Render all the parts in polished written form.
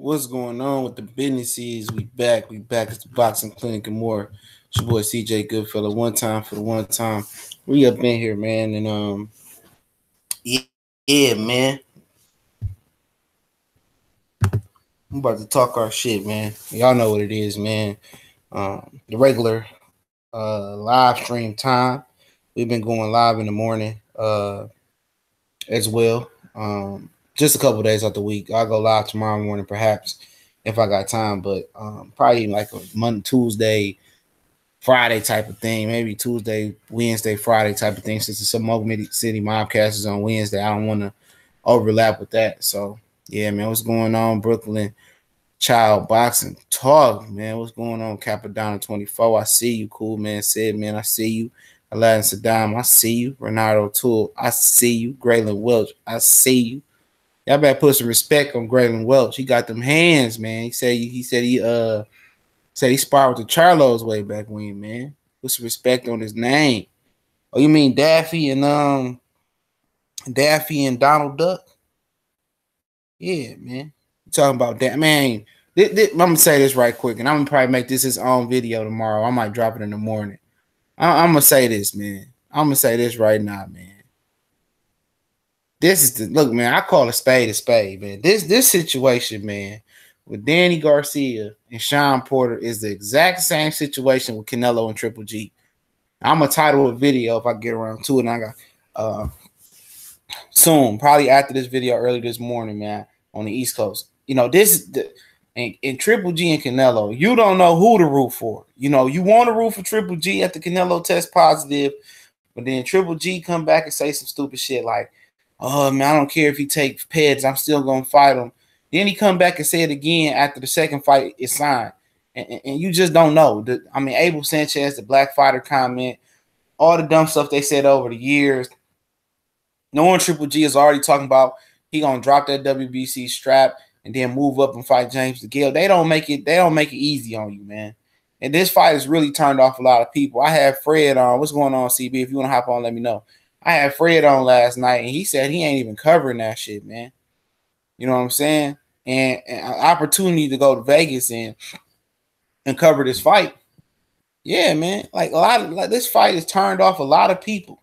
What's going on with the businesses? We back. We back at the boxing clinic and more. It's your boy CJ Goodfella. One time for the one time. We up in here, man, and yeah, man. I'm about to talk our shit, man. Y'all know what it is, man. The regular live stream time. We've been going live in the morning as well. Just a couple days out the week. I'll go live tomorrow morning, perhaps, if I got time. But probably like a Monday, Tuesday, Friday type of thing. Maybe Tuesday, Wednesday, Friday type of thing. Since the Smoke City Mobcast is on Wednesday, I don't want to overlap with that. So yeah, man, what's going on, Brooklyn? Child boxing talk, man. What's going on, Capadonna 24? I see you, cool man. Said, man, I see you. Aladdin Saddam, I see you. Renato Toole, I see you. Graylin Welch, I see you. Y'all better put some respect on Graylin Welch. He got them hands, man. He said he sparred with the Charlos way back when, man. Put some respect on his name. Oh, you mean Daffy and Donald Duck? Yeah, man. Talking about that, man. I'm gonna say this right quick, and I'm gonna probably make this his own video tomorrow. I might drop it in the morning. I'm gonna say this, man. I'm gonna say this right now, man. This is the look, man. I call a spade, man. This situation, man, with Danny Garcia and Shawn Porter is the exact same situation with Canelo and Triple G. I'm gonna title a video if I get around to it, and I got soon, probably after this video, early this morning, man, on the East Coast. You know, in Triple G and Canelo, you don't know who to root for. You know, you want to root for Triple G after Canelo test positive, but then Triple G come back and say some stupid shit like, "Oh man, I don't care if he takes peds, I'm still gonna fight him." Then he come back and say it again after the second fight is signed, and you just don't know. Abel Sanchez, the black fighter comment, all the dumb stuff they said over the years. Knowing Triple G is already talking about he gonna drop that WBC strap and then move up and fight James DeGale. They don't make it easy on you, man. And this fight has really turned off a lot of people. I had Fred on. What's going on, CB? If you want to hop on, let me know. I had Fred on last night, and he said he ain't even covering that shit, man. You know what I'm saying? And an opportunity to go to Vegas and cover this fight. Yeah, man. Like this fight has turned off a lot of people.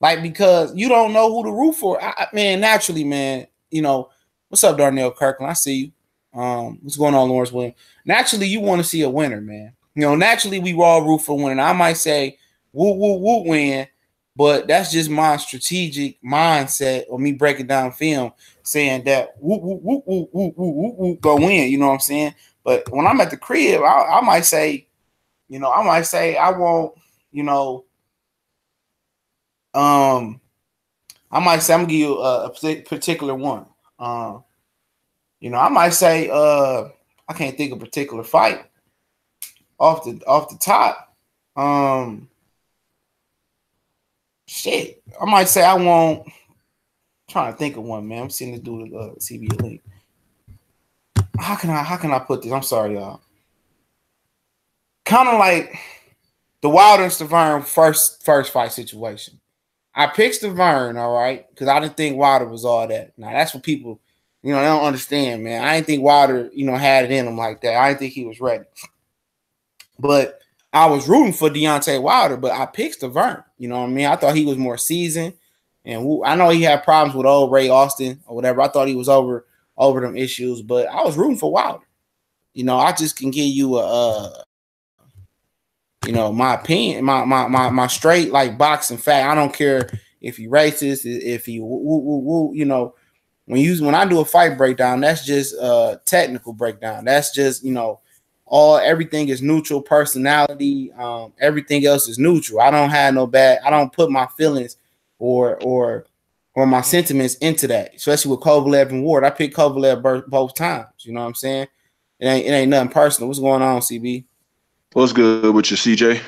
Like, because you don't know who to root for. Man, naturally, man, you know, what's up, Darnell Kirkland? I see you. What's going on, Lawrence Williams? Naturally, you want to see a winner, man. You know, naturally, we all root for winning. I might say, woo, woo, woo, win, but that's just my strategic mindset or me breaking down film saying that woo, woo, woo, woo, woo, woo, woo, go win. You know what I'm saying? But when I'm at the crib, I might say, you know, I won't, you know, I might say I'm gonna give you a particular one. You know, I might say I can't think of a particular fight off the top. Shit, I might say I won't. I'm trying to think of one, man. I'm seeing this dude CB link. How can I put this? I'm sorry, y'all. Kind of like the Wilder and Stavern first fight situation. I picked Stavern, all right, because I didn't think Wilder was all that. Now, that's what people, you know, they don't understand, man. I didn't think Wilder, you know, had it in him like that. I didn't think he was ready. But I was rooting for Deontay Wilder, but I picked Stavern. You know what I mean? I thought he was more seasoned. And I know he had problems with old Ray Austin or whatever. I thought he was over them issues, but I was rooting for Wilder. You know, I just can give you you know, my opinion, my straight like boxing fact. I don't care if he racist, if he you know, when I do a fight breakdown, that's just a technical breakdown. That's just, you know, everything is neutral, personality, everything else is neutral. I don't have no bad, I don't put my feelings or my sentiments into that, especially with Kovalev and Ward. I picked Kovalev both times. You know what I'm saying? It ain't nothing personal. What's going on, CB? What's good with you, CJ?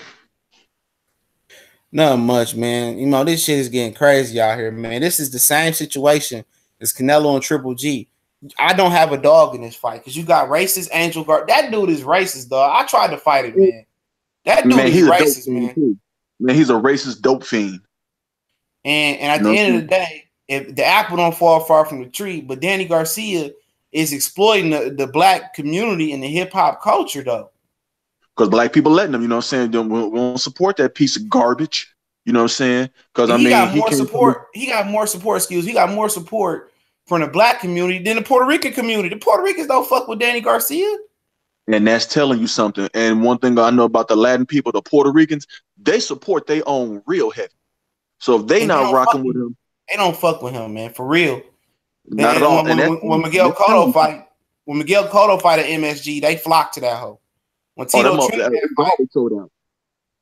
Nothing much, man. You know, this shit is getting crazy out here, man. This is the same situation as Canelo and Triple G. I don't have a dog in this fight because you got racist Angel Guard. That dude is racist, dog. I tried to fight it, man. That dude is racist, man. Man, he's a racist dope fiend. And at the end of the day, if the apple don't fall far from the tree, but Danny Garcia is exploiting the black community and the hip hop culture, though. Because black people letting them, you know what I'm saying? We won't support that piece of garbage. You know what I'm saying? Because I mean, got more support. He got more support. Excuse. He got more support from the black community than the Puerto Rican community. The Puerto Ricans don't fuck with Danny Garcia. And that's telling you something. And one thing I know about the Latin people, the Puerto Ricans, they support their own real heavy. So if they not rocking with him, they don't fuck with him, man, for real. Not at all. When Miguel Cotto fight at MSG, they flocked to that hoe. When Tito Trinidad fight,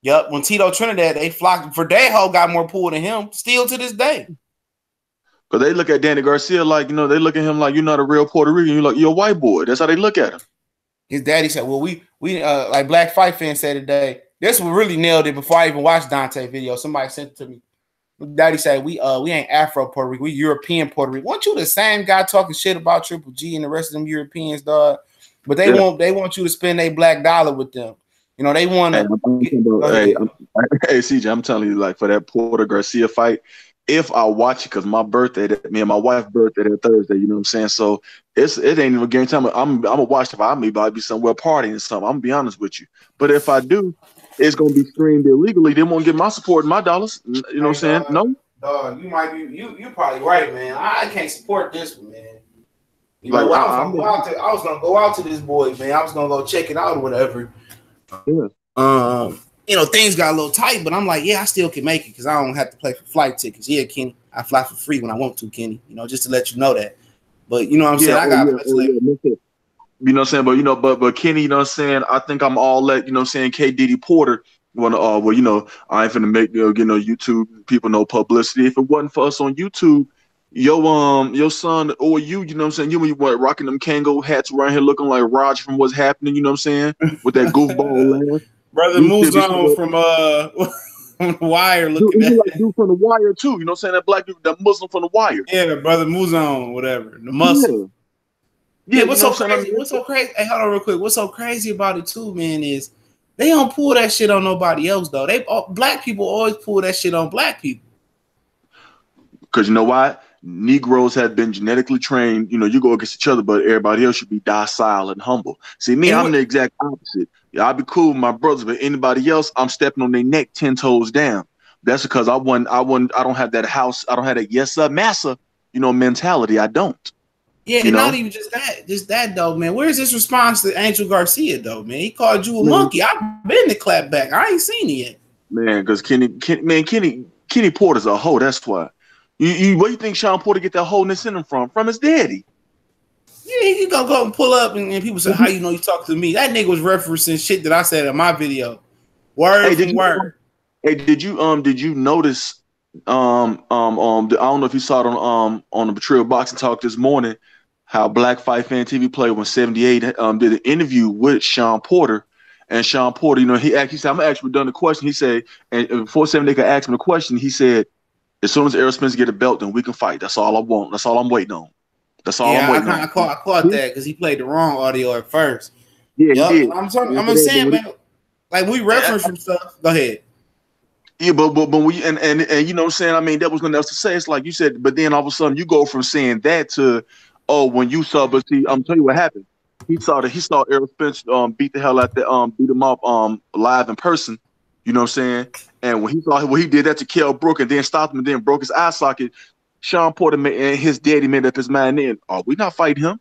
yep. When Tito Trinidad, they flocked for that hoe, got more pull than him, still to this day. Because they look at Danny Garcia like, you know, they look at him like you're not a real Puerto Rican. You're like, you're a white boy. That's how they look at him. His daddy said, well, we like Black Fight Fan said today, this one really nailed it before I even watched Dante's video. Somebody sent it to me. Daddy said, we ain't Afro Puerto Rican, we European Puerto Rican. Weren't you the same guy talking shit about Triple G and the rest of them Europeans, dog? But they want you to spend a black dollar with them. You know, they want to. Hey, CJ, I'm telling you, like for that Porter Garcia fight, if I watch it, because my birthday, me and my wife's birthday that Thursday, you know what I'm saying? So it ain't even a guarantee. I'm gonna watch it. I'll be somewhere partying or something. I'm gonna be honest with you. But if I do, it's gonna be streamed illegally. They won't get my support and my dollars. You know what I'm saying? No. Dog, you might be you probably right, man. I can't support this one, man. You know, I was gonna go out to this boy, man. I was gonna go check it out or whatever. Yeah. You know, things got a little tight, but I'm like, yeah, I still can make it because I don't have to pay for flight tickets. Yeah, Kenny, I fly for free when I want to, Kenny. You know, just to let you know that. But you know what I'm saying? I got you know what I'm saying? But you know, but Kenny, you know what I'm saying? I think I'm all let, you know what I'm saying, K. Diddy Porter. Well, you know, I ain't finna make YouTube people no publicity. If it wasn't for us on YouTube, your son or you know what I'm saying, you were rocking them Kango hats around here looking like Roger from What's Happening, you know what I'm saying? With that goofball laugh. Brother Muzon from The Wire looking at like dude from The Wire too, you know what I'm saying? That black dude, that Muslim from The Wire. Yeah, Brother Muzon, whatever. The Muslim. Yeah, what's so crazy? What's so crazy? Hey, hold on real quick. What's so crazy about it too, man, is they don't pull that shit on nobody else though. Black people always pull that shit on black people. Because you know why? Negroes have been genetically trained. You know, you go against each other, but everybody else should be docile and humble. See, me, I'm the exact opposite. Yeah, I'll be cool with my brothers, but anybody else, I'm stepping on their neck 10 toes down. That's because I don't have that house. I don't have that yes sir, massa, you know, mentality. I don't. Yeah, and not even just that though, man. Where's his response to Angel Garcia though, man? He called you a monkey. I've been to clap back. I ain't seen it yet. Man, because Kenny Porter's a hoe. That's why. Where do you think Shawn Porter get that wholeness in him from? From his daddy. Yeah, he gonna go and pull up and people say, how you know you talk to me? That nigga was referencing shit that I said in my video. Word for word. Hey, did you notice I don't know if you saw it on the Betrayal Boxing Talk this morning, how Black Fight Fan TV played when 78 did an interview with Shawn Porter. And Shawn Porter, you know, he said, I'm gonna ask you done the question. He said, and before 78 could ask him the question, he said, as soon as Errol Spence get a belt, then we can fight. That's all I want. That's all I'm waiting on. That's all I'm waiting on. I caught that because he played the wrong audio at first. Yeah, he did. I'm saying, man, like we reference from stuff. Go ahead. Yeah, but we and you know what I'm saying? I mean, that was nothing else to say. It's like you said, but then all of a sudden you go from saying that to, when you saw, but see, I'm telling you what happened. He saw Errol Spence beat the hell out that beat him up live in person. You know what I'm saying? And when he did that to Kell Brook and then stopped him and then broke his eye socket, Shawn Porter and his daddy made up his mind then, we not fighting him.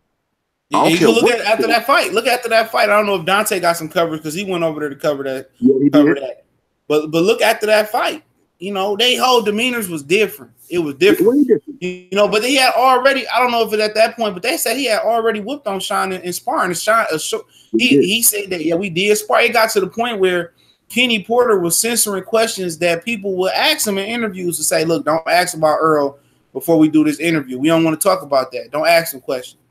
Look after that fight. I don't know if Dante got some coverage because he went over there to cover that. Yeah, he did. That. But look after that fight. You know, they whole demeanors was different. It was different. You know, but he had already, I don't know if it at that point, but they said he had already whooped on Shawn in sparring. He said that, yeah, we did spar. It got to the point where Kenny Porter was censoring questions that people would ask him in interviews to say, look, don't ask about Earl before we do this interview. We don't want to talk about that. Don't ask him questions.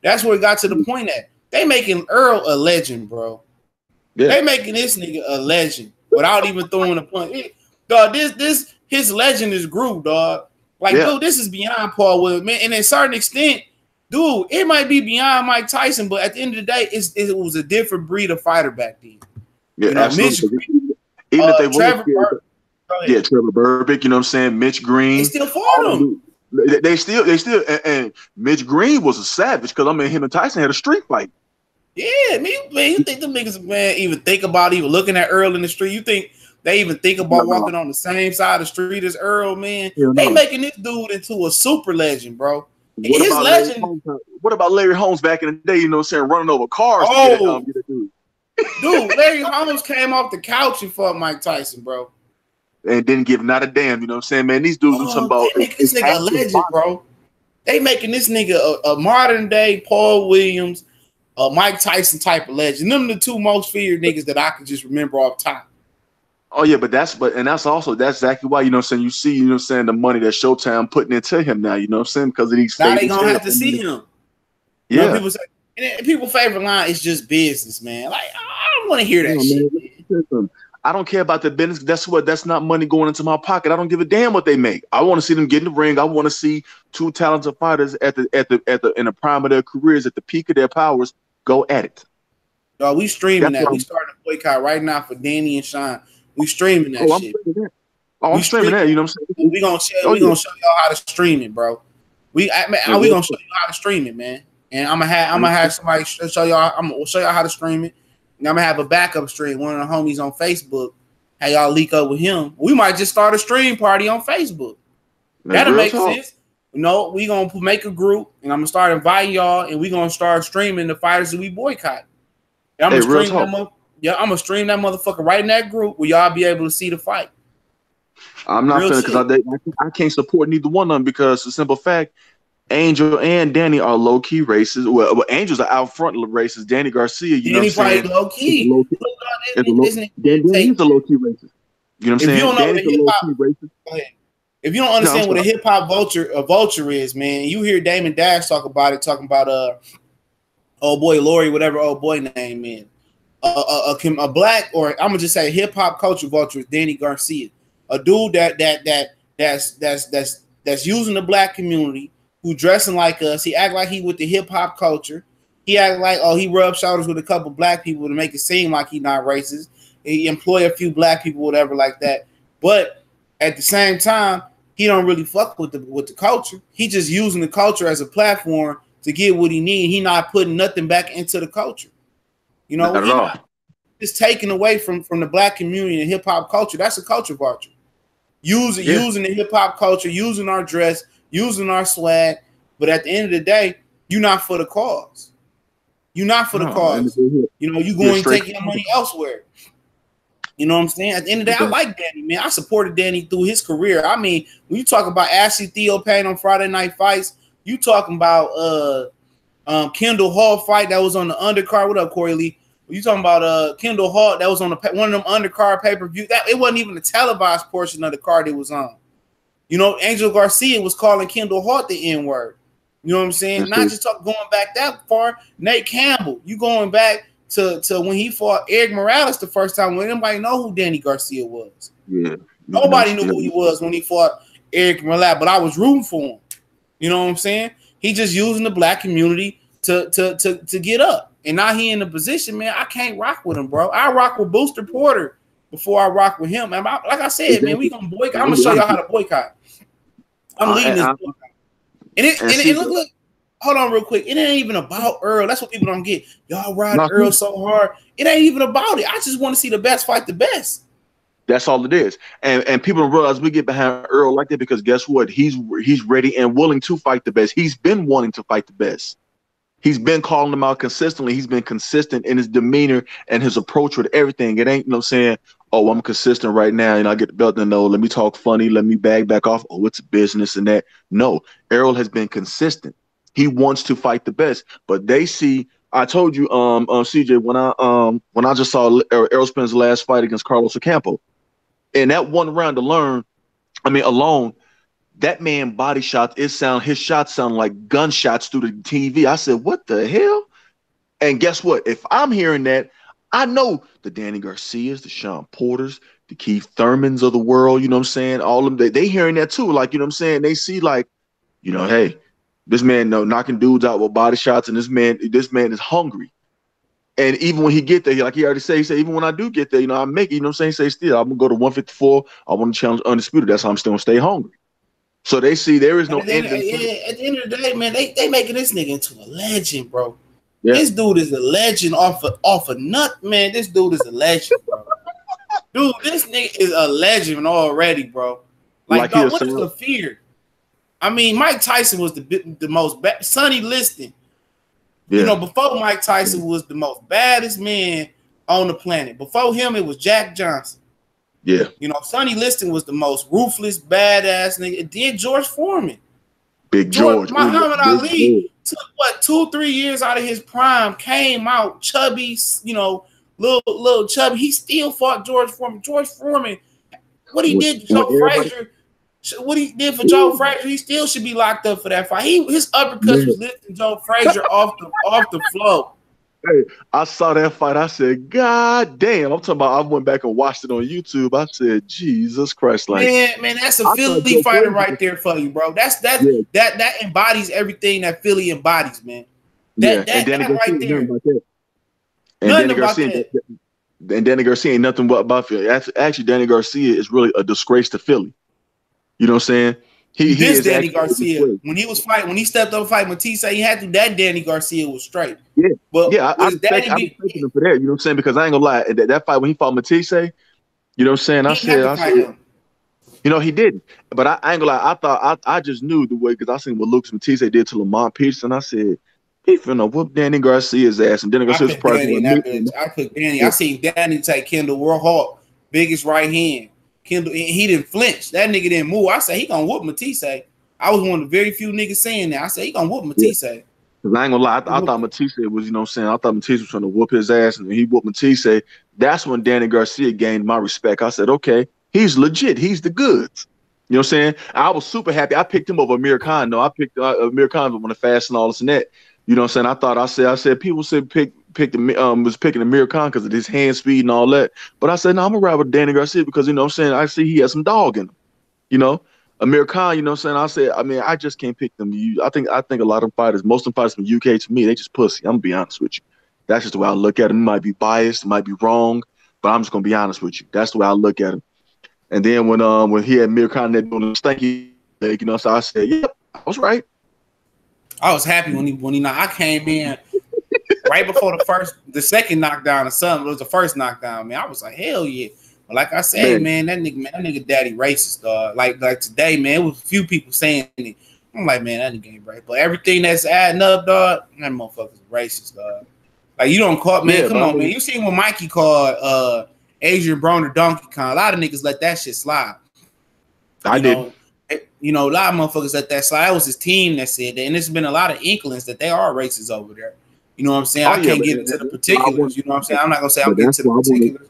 That's where it got to the point at. They making Earl a legend, bro. Yeah. They making this nigga a legend without even throwing a punch. Dog, his legend is grew, dog. Like, dude, this is beyond Paul Williams, man. And at a certain extent, dude, it might be beyond Mike Tyson, but at the end of the day, it was a different breed of fighter back then. Yeah, you know, absolutely. Even if they Trevor Burbick, you know what I'm saying? Mitch Green. They still fought him. They still, and Mitch Green was a savage because I mean, him and Tyson had a street fight. Yeah, man, you think them niggas, man, even think about even looking at Earl in the street? You think they even think about walking on the same side of the street as Earl, man? They making this dude into a super legend, bro. His legend. What about Larry Holmes back in the day? You know what I'm saying? Running over cars. Oh, to get a dude. Dude, Larry Holmes came off the couch and fought Mike Tyson, bro. And didn't give not a damn. You know what I'm saying, man? These dudes do something about. They making this nigga a legend, bro. They making this nigga a modern day Paul Williams, Mike Tyson type of legend. Them the two most feared niggas that I can just remember off top. Oh yeah, that's exactly why, you know what I'm saying, you see, you know what I'm saying, the money that Showtime putting into him now, you know what I'm saying, because of these. Now they gonna have to see him. Yeah. You know, people say, and people's favorite line is just business, man. Like, I don't want to hear that shit. Man. I don't care about the business. That's not money going into my pocket. I don't give a damn what they make. I want to see them get in the ring. I want to see two talented fighters in the prime of their careers, at the peak of their powers, go at it. Dog, we streaming that. We starting a boycott right now for Danny and Shawn. We streaming that shit. I'm streaming that. You know what I'm saying? We gonna show y'all how to stream it, bro. We gonna show you how to stream it, man. And I'm gonna have somebody show y'all. I'm gonna show y'all how to stream it. And I'm gonna have a backup stream. One of the homies on Facebook, how y'all leak up with him. We might just start a stream party on Facebook. That'll make sense. You know, we gonna make a group, and I'm gonna start inviting y'all, and we gonna start streaming the fighters that we boycott. And I'm gonna stream them up. Yeah, I'm gonna stream that motherfucker right in that group where y'all be able to see the fight. I'm not feeling because I can't support neither one of them because the simple fact, Angel and Danny are low key racist. Well, Angel's are out front racist. Danny Garcia, you know what I'm saying? Low key. Danny's a low key racist. You know what I'm saying? If you don't understand what a hip hop vulture is, man, you hear Damon Dash talk about it, talking about old boy Lori, whatever old boy name is. A black, or I'm gonna just say hip hop culture vulture is Danny Garcia, a dude that's using the black community, who dressing like us. He act like he with the hip hop culture. He act like he rubbed shoulders with a couple black people to make it seem like he not racist. He employ a few black people, whatever like that. But at the same time, he don't really fuck with the culture. He just using the culture as a platform to get what he need. He not putting nothing back into the culture. You know, it's taken away from the black community and hip hop culture. That's a culture vulture. Using the hip hop culture, using our dress, using our swag, but at the end of the day, you're not for the cause. You're not for the cause. You know, you going to take your money elsewhere. You know what I'm saying? At the end of the day, I like Danny, man. I supported Danny through his career. I mean, when you talk about Ashley Theo Payne on Friday Night Fights, you talking about Kendall Hall fight that was on the undercard. What up, Corey Lee? You talking about Kendall Hall that was on one of them undercard pay-per-view. That it wasn't even the televised portion of the card it was on. You know, Angel Garcia was calling Kendall Hart the N-word. You know what I'm saying? Not just going back that far. Nate Campbell, you going back to when he fought Eric Morales the first time when anybody know who Danny Garcia was. Yeah. Nobody knew who he was when he fought Eric Morales, but I was rooting for him. You know what I'm saying? He just using the black community to get up. And now he in the position, man, I can't rock with him, bro. I rock with Booster Porter before I rock with him. And like I said, man, we gonna boycott. I'm gonna show y'all how to boycott. I'm leading this boycott. And it look like, hold on real quick. It ain't even about Earl. That's what people don't get. Y'all ride Earl so hard. It ain't even about it. I just want to see the best fight the best. That's all it is. And people don't realize we get behind Earl like that because guess what? He's ready and willing to fight the best. He's been wanting to fight the best. He's been calling them out consistently. He's been consistent in his demeanor and his approach with everything. It ain't saying, oh, I'm consistent right now and I get the belt. No, let me talk funny. Let me back off. Oh, it's business and that. No, Errol has been consistent. He wants to fight the best, but they see. I told you, CJ, when I just saw Errol Spence last fight against Carlos Ocampo, in that one round alone, that man body shots, his shots sound like gunshots through the TV. I said, what the hell? And guess what? If I'm hearing that, I know the Danny Garcias, the Shawn Porters, the Keith Thurmans of the world, you know what I'm saying? All of them, they hearing that too. Like, you know what I'm saying? They see like, hey, this man knocking dudes out with body shots, and this man is hungry. And even when he get there, like he already said, even when I do get there, I make it, you know what I'm saying? Say still, I'm gonna go to 154. I want to challenge Undisputed. That's how I'm still gonna stay hungry. So they see there is At no the end, end in sight. at the end of the day, man, they making this nigga into a legend, bro. Yeah. This dude is a legend off of nut, man. This dude is a legend, bro. Dude, this nigga is a legend already, bro. Like, dog, what is the fear? I mean, Mike Tyson was the most Sonny Liston. Yeah. You know, before Mike Tyson was the most baddest man on the planet. Before him, it was Jack Johnson. Yeah. You know, Sonny Liston was the most ruthless, badass nigga. And then George Foreman. Big George. Muhammad Ali took, what, 2-3 years out of his prime, came out chubby, you know, little chubby. He still fought George Foreman. George Foreman, what he did to Joe Frazier, what he did for Joe Frazier, he still should be locked up for that fight. His uppercuts was lifting Joe Frazier off the floor. Hey, I saw that fight. I said, God damn. I'm talking about I went back and watched it on YouTube. I said, Jesus Christ. Like, man, that's a Philly fighter right there for you, bro. That embodies everything that Philly embodies, man. That right there. And Danny Garcia ain't nothing but about Philly. Actually, Danny Garcia is really a disgrace to Philly. You know what I'm saying? He is Danny Garcia. When he stepped up fighting Matisse, he had to. That Danny Garcia was straight. Yeah, but yeah, I'm thanking him for that. You know what I'm saying? Because I ain't gonna lie, that fight when he fought Matisse, you know what I'm saying? I said, you know, he didn't. But I ain't gonna lie. I just knew the way, because I seen what Lucas Matisse did to Lamont Peterson. I said, he finna whoop Danny Garcia's ass, and Danny Garcia's person. I put Danny. I seen Danny take Kendall Warhawk, biggest right hand. Kendall, he didn't flinch. That nigga didn't move. I said he gonna whoop Matisse. I was one of the very few niggas saying that. I said he gonna whoop Matisse. Yeah. Cause I ain't gonna lie, I thought Matisse was, you know what I'm saying? I thought Matisse was trying to whoop his ass, and when he whooped Matisse, that's when Danny Garcia gained my respect. I said, okay, he's legit. He's the goods. You know what I'm saying? I was super happy. I picked him over Amir Khan. No, I picked Amir Khan on the fast and all this and that. You know what I'm saying? I said people said was picking Amir Khan because of his hand speed and all that. But I said, no, I'm gonna ride with Danny Garcia because, you know what I'm saying, I see he has some dog in him. You know? Amir Khan, you know what I'm saying? I just can't pick them. I think a lot of them fighters, most of them fighters from UK, to me, they just pussy. I'm gonna be honest with you. That's just the way I look at them. It might be biased, it might be wrong, but I'm just gonna be honest with you. That's the way I look at him. And then when he had Amir Khan there doing the stanky leg, you know, so I said, yep, I was right. I was happy when he I came in right before the second knockdown or something. It was the first knockdown, man. I was like, hell yeah. But like I said, man, that nigga daddy racist, dog. Like today, man, it was a few people saying it. I'm like, man, that nigga ain't right. But everything that's adding up, dog, that motherfucker's racist, dog. Like, you don't call, man, come on, man. You seen when Mikey called Adrian Broner Donkey Kong. A lot of niggas let that shit slide. I did. You know, a lot of motherfuckers let that slide. It was his team that said that. And there's been a lot of inklings that they are racist over there. You know what I'm saying? I can't get into the particulars. You know what I'm saying? I'm not going to say I'm getting to the particulars.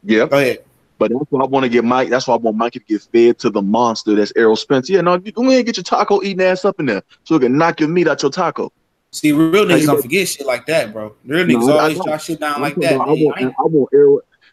Yeah. Go ahead. But that's why I want to get Mike. That's why I want Mikey to get fed to the monster that's Errol Spence. Yeah, no, go ahead and get your taco eating ass up in there so it can knock your meat out your taco. See, real niggas don't forget shit like that, bro. Real niggas always jot shit down like that.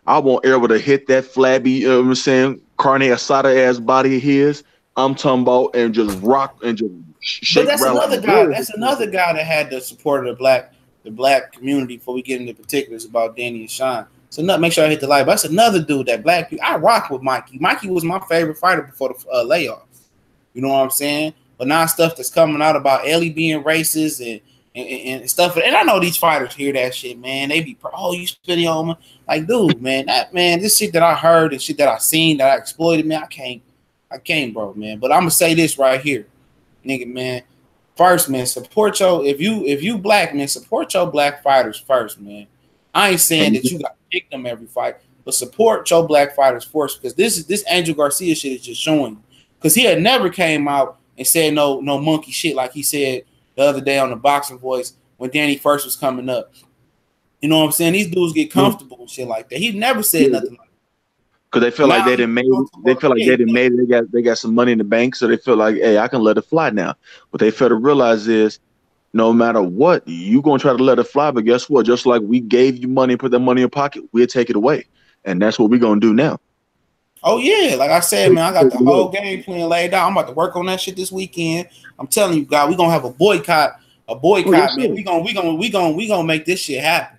I want Errol to hit that flabby, you know what I'm saying, carne asada ass body of his. I'm talking about, and just rock and just shake. But that's another guy. That's another guy that had the support of the black community. Before we get into particulars about Danny and Shawn, so make sure I hit the like. But that's another dude that black people. I rock with Mikey. Mikey was my favorite fighter before the layoff. You know what I'm saying? But now stuff that's coming out about Ellie being racist and stuff. And I know these fighters hear that shit, man. They be, oh, you spitting on me. Like, dude, man, this shit that I heard and shit that I seen that I exploited, man, I can't, bro, man. But I'm gonna say this right here, nigga, man. First, man, support if you black, man, support your black fighters first, man. I ain't saying that you got to pick them every fight, but support your black fighters first, because this Angel Garcia shit is just showing. Because he had never came out and said no monkey shit like he said the other day on the Boxing Voice when Danny first was coming up. You know what I'm saying? These dudes get comfortable and shit like that. He never said nothing like that. Because they feel like they didn't made it. They feel like they didn't made it. They got some money in the bank, so they feel like, hey, I can let it fly now. What they fail to realize is, no matter what, you gonna try to let it fly. But guess what? Just like we gave you money and put that money in your pocket, we'll take it away, and that's what we're gonna do now. Oh yeah, like I said, man, I got the whole game plan laid out. I'm about to work on that shit this weekend. I'm telling you, God, we're gonna have a boycott, man. We gonna make this shit happen.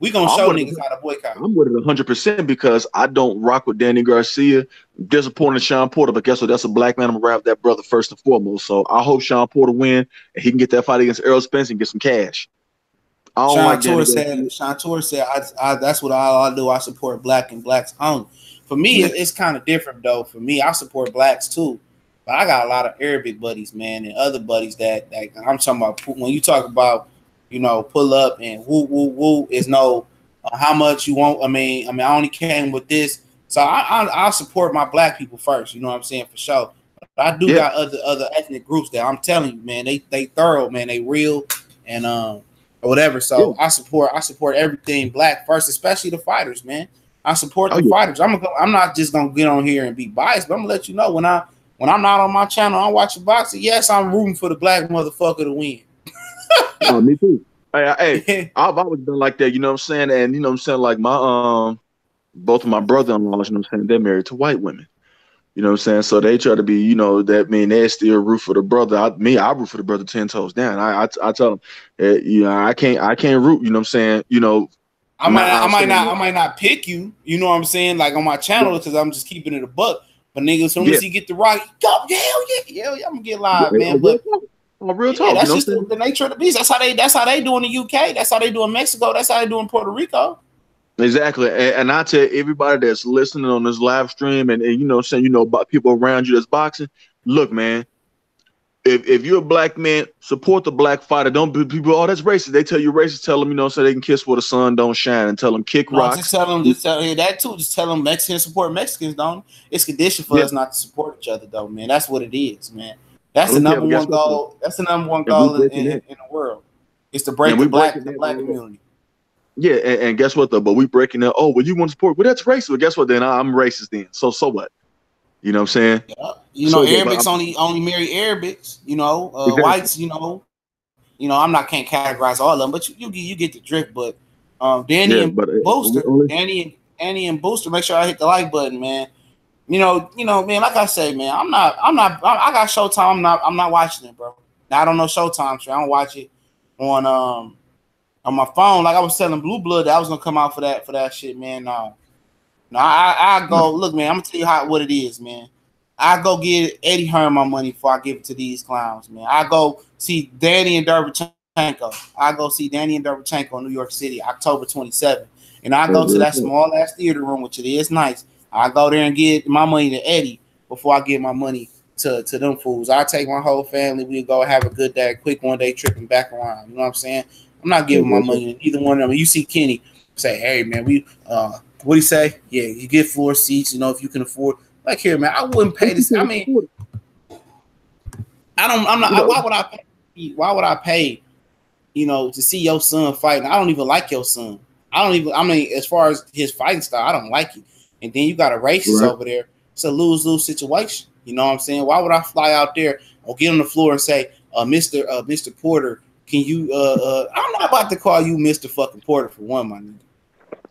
We gonna show niggas how to boycott. I'm with it 100% because I don't rock with Danny Garcia. Disappointed in Shawn Porter, but guess what? That's a black man. I'm gonna rap that brother first and foremost. So I hope Shawn Porter win and he can get that fight against Errol Spence and get some cash. I don't like Danny Garcia. Shawn Porter said, I that's what I do. I support black and blacks only. For me, it's kind of different though. For me, I support blacks too. But I got a lot of Arabic buddies, man, and other buddies that I'm talking about. When you talk about, pull up and woo woo woo is no how much you want. I mean, I only came with this, so I support my black people first. You know what I'm saying, for sure. But I do got other ethnic groups that I'm telling you, man, they thorough, man, they real and or whatever. So I support everything black first, especially the fighters, man. I support the fighters. I'm not just gonna get on here and be biased, but I'm gonna let you know when I'm not on my channel, I'm watching boxing. Yes, I'm rooting for the black motherfucker to win. Me too. Hey, I've always been like that, you know what I'm saying? And you know what I'm saying, like my both of my brother-in-laws, you know what I'm saying, they're married to white women. You know what I'm saying? So they try to be, that mean they still root for the brother. I root for the brother 10 toes down. I tell them, I can't root, you know what I'm saying? I might not pick you, you know what I'm saying, like on my channel because I'm just keeping it a buck. But nigga, as soon as he get the rock, go, hell yeah, I'm gonna get live, man. But real talk, that's just the nature of the beast. That's how they do in the UK. That's how they do in Mexico. That's how they do in Puerto Rico. Exactly. And I tell everybody that's listening on this live stream and saying, about people around you that's boxing, look, man, if you're a black man, support the black fighter. Don't be people, that's racist. They tell you racist, tell them, so they can kiss where the sun don't shine and tell them kick rocks. Just tell them that too. Just tell them Mexicans support Mexicans, don't. It's conditioned for us not to support each other, though, man. That's what it is, man. That's the number one goal. That's the number one goal in the world. It's to break the black community. Yeah, and guess what though? But we breaking that. Oh, well, you want to support? Well, that's racist. Well, guess what? Then I'm racist. Then so what? You know what I'm saying? Yeah. Arabics only marry Arabics. Exactly. Whites. I'm not can't categorize all of them, but you get the drift. But Danny and Booster, Danny and Booster, make sure I hit the like button, man. Man, like I say, man, I got Showtime. I'm not watching it, bro. Now, I don't know Showtime, so I don't watch it on my phone. Like I was telling Blue Blood that I was gonna come out for that shit, man. No, I go look, man. I'm gonna tell you what it is, man. I go get Eddie Hearn my money before I give it to these clowns, man. I go see Danny and Derbychenko. I go see Danny and Derbychenko in New York City, October 27th, and I go to that small ass theater room, which it is nice. I go there and get my money to Eddie before I give my money to them fools. I take my whole family. We go have a good day, quick one day trip and back around. You know what I'm saying? I'm not giving my money to either one of them. You see Kenny say, "Hey man, we what do you say? Yeah, you get floor seats. If you can afford. Like here, man, I wouldn't pay this. I mean, I'm not. Why would I pay? Why would I pay? To see your son fight. I don't even like your son. I mean, as far as his fighting style, I don't like it. And then you got a racist over there. It's a lose-lose situation. You know what I'm saying? Why would I fly out there or get on the floor and say, Mr. Porter, can you I'm not about to call you Mr. fucking Porter for one, my nigga.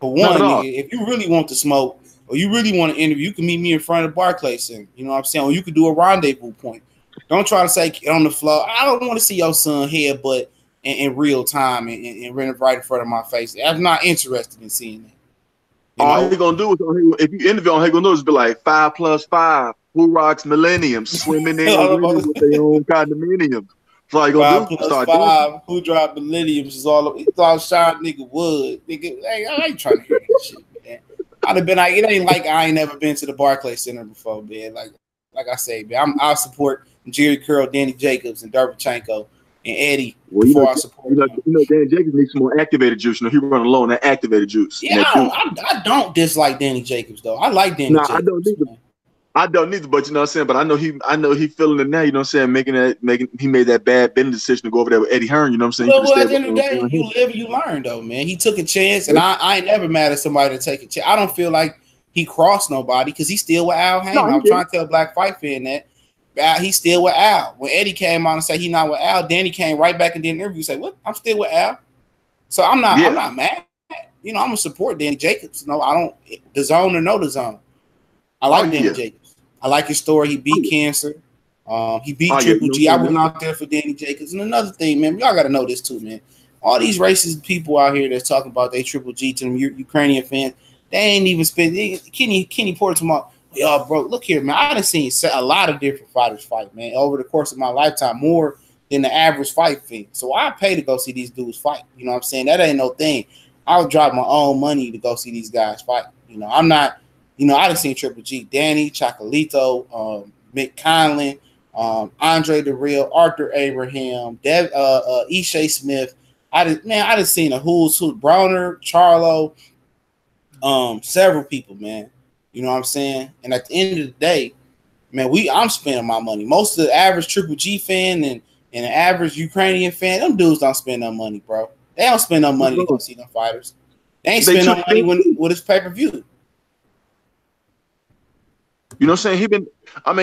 For one, nigga, if you really want to smoke or you really want to interview, you can meet me in front of Barclays Center. You know what I'm saying? Or you could do a rendezvous point. Don't try to say on the floor, I don't want to see your son headbutt in real time and right in front of my face. I'm not interested in seeing that. All he gonna do is if you interview, all he gonna do is be like 5 + 5, who rocks millenniums, swimming in with their own condominiums. That's all he gonna 5 + 5, who dropped millenniums is all. It's all Shawn nigga Wood. Nigga, hey, I ain't trying to hear that shit, man. I'd have been like, it ain't like I ain't never been to the Barclays Center before, man. Like I say, man, I'll support Jerry Curl, Danny Jacobs, and Derbychenko and Eddie before I support him. Danny Jacobs needs some more activated juice. He run alone that activated juice. Yeah, I don't dislike Danny Jacobs though. I like Danny Jacobs. I don't either, but you know what I'm saying. But I know he feeling it now. You know what I'm saying. He made that bad business decision to go over there with Eddie Hearn. You know what I'm saying. Well, at the end of the day, you live and you learn, though, man. He took a chance, and I ain't never mad at somebody to take a chance. I don't feel like he crossed nobody because he's still with Al Heyman. I'm trying to tell Black Fight fan that. He's still with Al. When Eddie came on and said he's not with Al, Danny came right back and did an interview and said, "What? I'm still with Al." So I'm not mad. I'm gonna support Danny Jacobs. No, I don't the zone or no the zone. I like Danny Jacobs. I like his story. He beat cancer. He beat Triple G. I went out there for Danny Jacobs. And another thing, man, y'all gotta know this too, man. all these racist people out here that's talking about they Triple G to them Ukrainian fans, they ain't even spend. Kenny Porter tomorrow. Y'all, bro, look here, man. I done seen a lot of different fighters fight, man, over the course of my lifetime, more than the average fight fee. So I pay to go see these dudes fight. You know what I'm saying? That ain't no thing. I would drop my own money to go see these guys fight. You know, I'm not, you know, I done seen Triple G, Danny, Chocolito, Mick Conlon, Andre the Real, Arthur Abraham, Ishe Smith. I done seen a who's who, Browner, Charlo, several people, man. You know what I'm saying? And at the end of the day, man, I'm spending my money. Most of the average Triple G fan and the average Ukrainian fan, them dudes don't spend no money, bro. They don't spend no money to go see them fighters. They ain't spend no money when it's pay-per-view. You know what I'm saying?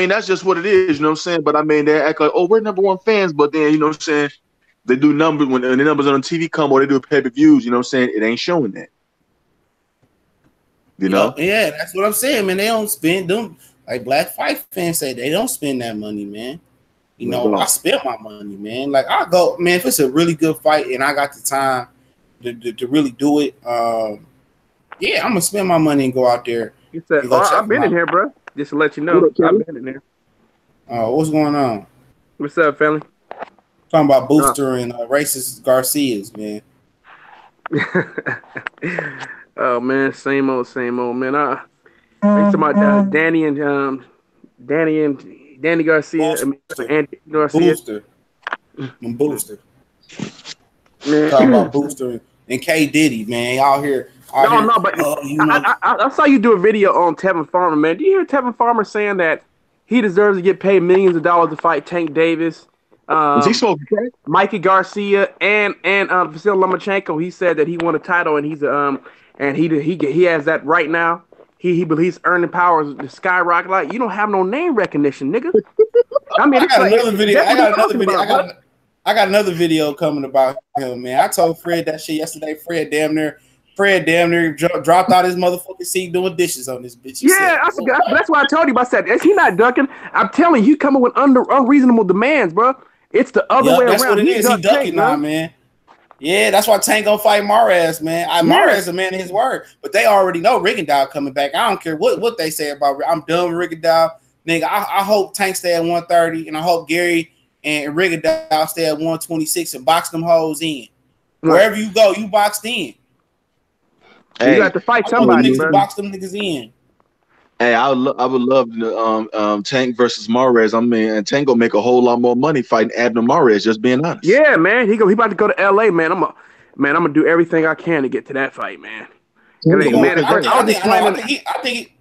That's just what it is, you know what I'm saying? But I mean, they act like, oh, we're number one fans, but then, you know what I'm saying, they do numbers when the numbers on TV come or they do pay-per-views, you know what I'm saying? It ain't showing that. You know? Yeah, that's what I'm saying, man. They don't spend them, like Black Fight fans say, they don't spend that money, man. You know, I spend my money, man. Like, I go, man, if it's a really good fight and I got the time to really do it, yeah, I'm going to spend my money and go out there. He said, I've been in here, bro. Just to let you know, I've been in there. What's going on? What's up, family? Talking about Booster and racist Garcias, man. Oh, man, same old, man. Talking about Danny Garcia. Andy Garcia. Booster. Booster. Man. Talking about Booster and K. Diddy, man. Y'all here. No, but I saw you do a video on Tevin Farmer, man. Do you hear Tevin Farmer saying that he deserves to get paid millions of dollars to fight Tank Davis, Mikey Garcia, and Vasyl Lomachenko? He said that he won a title, and he's he has that right now. He believes earning power is skyrocket. Like, you don't have no name recognition, nigga. I mean, I got another video coming about him, man. I told Fred that shit yesterday. Fred damn near dropped out his motherfucking seat doing dishes on this bitch. That's why I told you. I said, is he not ducking? I'm telling you, coming with unreasonable demands, bro. It's the other way that's around. What it is. He ducking now, man. Yeah, that's why Tank gonna fight Mares, man. Mares is a man of his word, but they already know Rigondeaux coming back. I don't care what they say about. I'm done with Rigondeaux, nigga. I hope Tank stay at 130, and I hope Gary and Rigondeaux stay at 126 and box them hoes in. Wherever you go, you boxed in. Hey, you got to fight somebody, bro. Box them niggas in. Hey, I would love Tank versus Mares. I mean, and Tank gonna make a whole lot more money fighting Abner Mares. Just being honest. Yeah, man. He about to go to LA, man. I'm gonna do everything I can to get to that fight, man. I think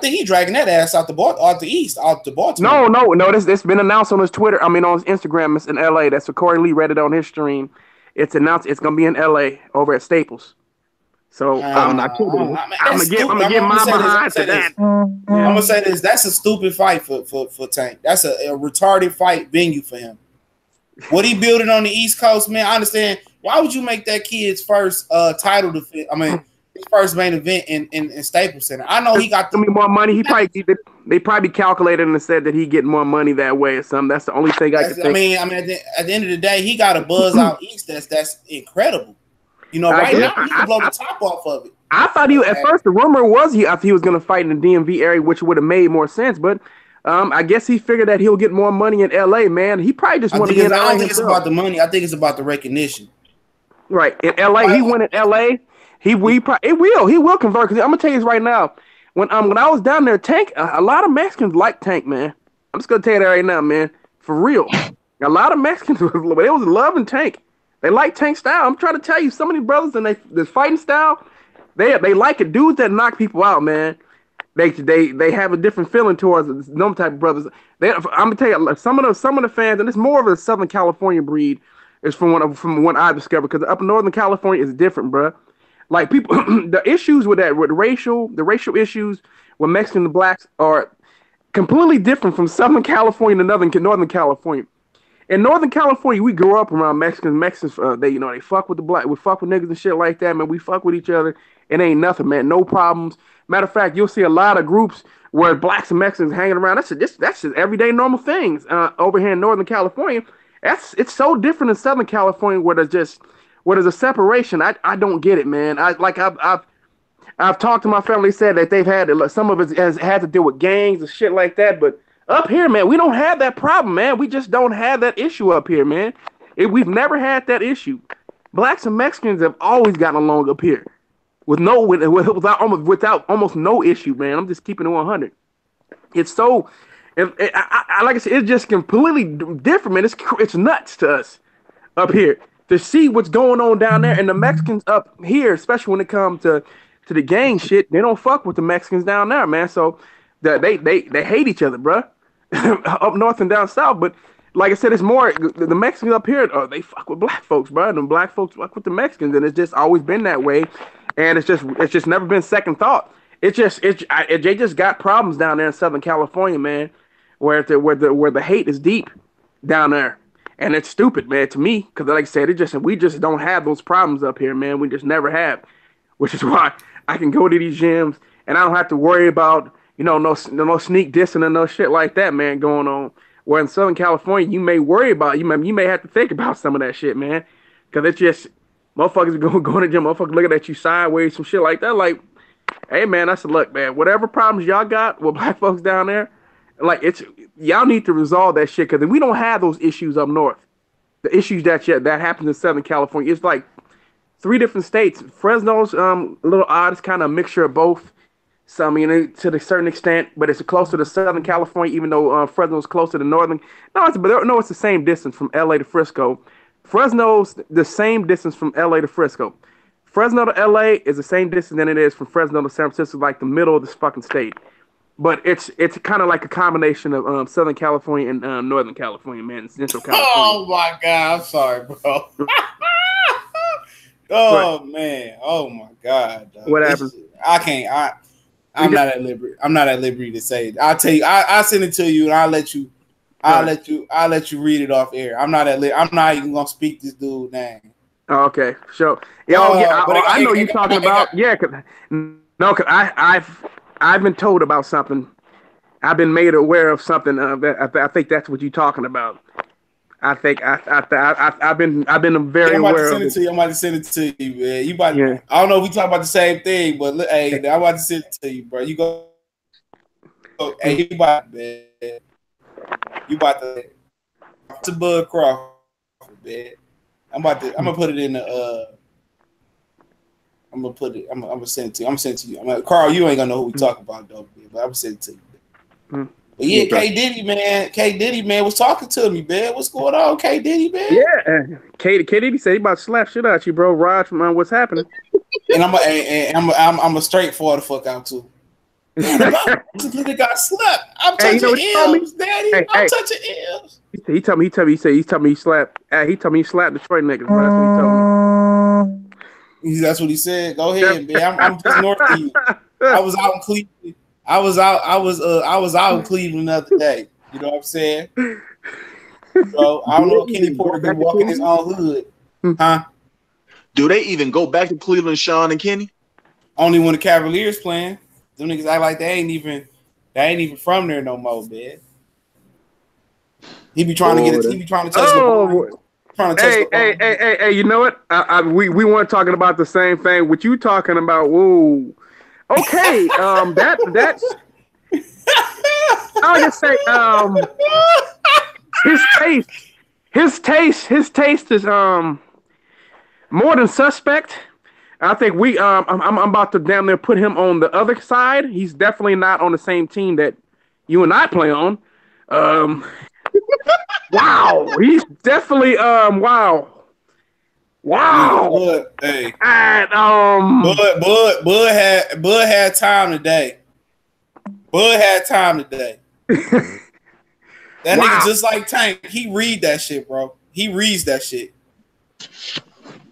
he dragging that ass out the East, out the Baltimore. No. This been announced on his Twitter. I mean, on his Instagram. It's in LA. That's what Corey Lee read it on his stream. It's announced it's gonna be in LA over at Staples. So I'm gonna get my behind to that. I'm gonna say this: that's a stupid fight for Tank. That's a retarded fight venue for him. What he building on the East Coast, man? I understand. Why would you make that kid's first title defense? I mean, his first main event in Staples Center. I know he got more money. They probably calculated and said that he get more money that way or something. That's the only thing I can think. I mean, at the end of the day, he got a buzz out East. That's incredible. You know, now he can blow the top off of it. I thought at first the rumor was he was going to fight in the DMV area, which would have made more sense. But I guess he figured that he'll get more money in LA, man. He probably just wanted to get. I don't think it's about the money. I think it's about the recognition. Right in LA, he went in LA. He will convert. Because I'm gonna tell you this right now. When I was down there, Tank, a lot of Mexicans like Tank, man. I'm just gonna tell you that right now, man. For real, a lot of Mexicans was loving Tank. They like Tank style. I'm trying to tell you, some of these brothers and this fighting style, they like it. Dudes that knock people out, man. They have a different feeling towards them type of brothers. I'm gonna tell you, some of the fans, and it's more of a Southern California breed, is from what I discovered, because up in Northern California is different, bro. Like people, the issues with the racial issues with Mexicans and blacks are completely different from Southern California to Northern California. In Northern California, we grew up around Mexicans. They fuck with the black. We fuck with niggas and shit like that, man. We fuck with each other. It ain't nothing, man. No problems. Matter of fact, you'll see a lot of groups where blacks and Mexicans hanging around. That's just everyday normal things over here in Northern California. It's so different in Southern California where where there's a separation, I don't get it, man. I've talked to my family, said that they've had some of it has had to deal with gangs and shit like that, but up here, man, we don't have that problem, man. We just don't have that issue up here, man. We've never had that issue. Blacks and Mexicans have always gotten along up here without almost no issue, man. I'm just keeping it 100. It's so, like I said, it's just completely different, man. It's nuts to us up here to see what's going on down there, and the Mexicans up here, especially when it comes to the gang shit, they don't fuck with the Mexicans down there, man. So they hate each other, bruh. Up north and down south. But like I said, it's more the Mexicans up here. They fuck with black folks, bruh, and the black folks fuck with the Mexicans, and it's just always been that way. And it's just never been second thought. They just got problems down there in Southern California, man, where the hate is deep down there. And it's stupid, man, to me, because like I said, we just don't have those problems up here, man. We just never have, which is why I can go to these gyms and I don't have to worry about, no sneak dissing and no shit like that, man, going on. Where in Southern California, you may worry about, you may have to think about some of that shit, man, because it's just motherfuckers going to the gym, motherfuckers looking at you sideways, some shit like that. Like, hey, man, I said, look, man, whatever problems y'all got with black folks down there, like y'all need to resolve that shit, because we don't have those issues up north. The issues that happens in Southern California, it's like 3 different states. Fresno's a little odd. It's kind of a mixture of both. So, I mean, to a certain extent, but it's closer to Southern California, even though Fresno's closer to Northern. It's the same distance from LA to Frisco. Fresno's the same distance from LA to Frisco. Fresno to LA is the same distance than it is from Fresno to San Francisco, like the middle of this fucking state. But it's kind of like a combination of Southern California and Northern California, man, Central California. Oh my God, I'm sorry, bro. Oh man, oh my God. Dog. What happened? I can't. I'm not at liberty. I'm not at liberty to say it. I'll tell you. I'll send it to you, and I'll let you. I'll let you read it off air. I'm not even gonna speak this dude's name. Oh, okay, sure. Yeah, I know you're talking about. Yeah, cause I've been told about something. I've been made aware of something. I think that's what you're talking about. I've been very aware of it. I'm about to send it to you, man. Yeah. I don't know if we talk about the same thing, but hey, I'm about to send it to you, bro. You go. Hey, you about to Bud Crawford, man. I'm gonna put it in the. I'm gonna send it to you. I'm gonna send it to you. Carl, you ain't gonna know who we talk about though, man, but I'm gonna send it to you. But yeah, K Diddy, man, was talking to me, man. What's going on, K Diddy, man? Yeah, K Diddy said he about to slap shit out you, bro. Raj, man, what's happening? And I'm a straight for the fuck out too. He got slapped. I'm touching M's, daddy. I'm touching M's. He told me he slapped. He told me he slapped Detroit niggas. Bro. That's what he told me. That's what he said. Go ahead, man. I'm just north of you. I was out in Cleveland. I was out in Cleveland the other day. You know what I'm saying? So I don't know if Kenny Porter been walking his own hood. Huh? Do they even go back to Cleveland, Shawn and Kenny? Only when the Cavaliers playing. Them niggas act like they ain't even from there no more, man. He be trying to touch the ball. Hey, you know what? We weren't talking about the same thing. What you talking about? Whoa. Okay, that's I'll just say his taste is more than suspect. I think I'm about to damn near put him on the other side. He's definitely not on the same team that you and I play on. Wow, he's definitely wow. Bud, hey. And, Bud had time today. That nigga just like Tank. He read that shit, bro. He reads that shit.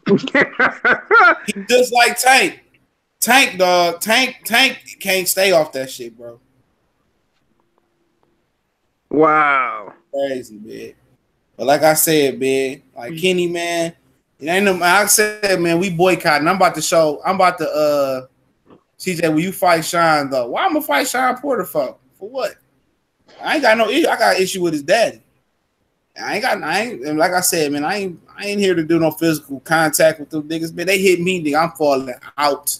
He just like Tank. Tank, dog. Tank can't stay off that shit, bro. Wow. Crazy, man. But like I said, man, like Kenny, man, it ain't no. I said, man, we boycotting. I'm about to CJ, will you fight Shawn though? Why I'm gonna fight Shawn Porter for? For what? I ain't got no issue. I got an issue with his daddy. and like I said, man, I ain't here to do no physical contact with them niggas, man. They hit me, nigga, I'm falling out.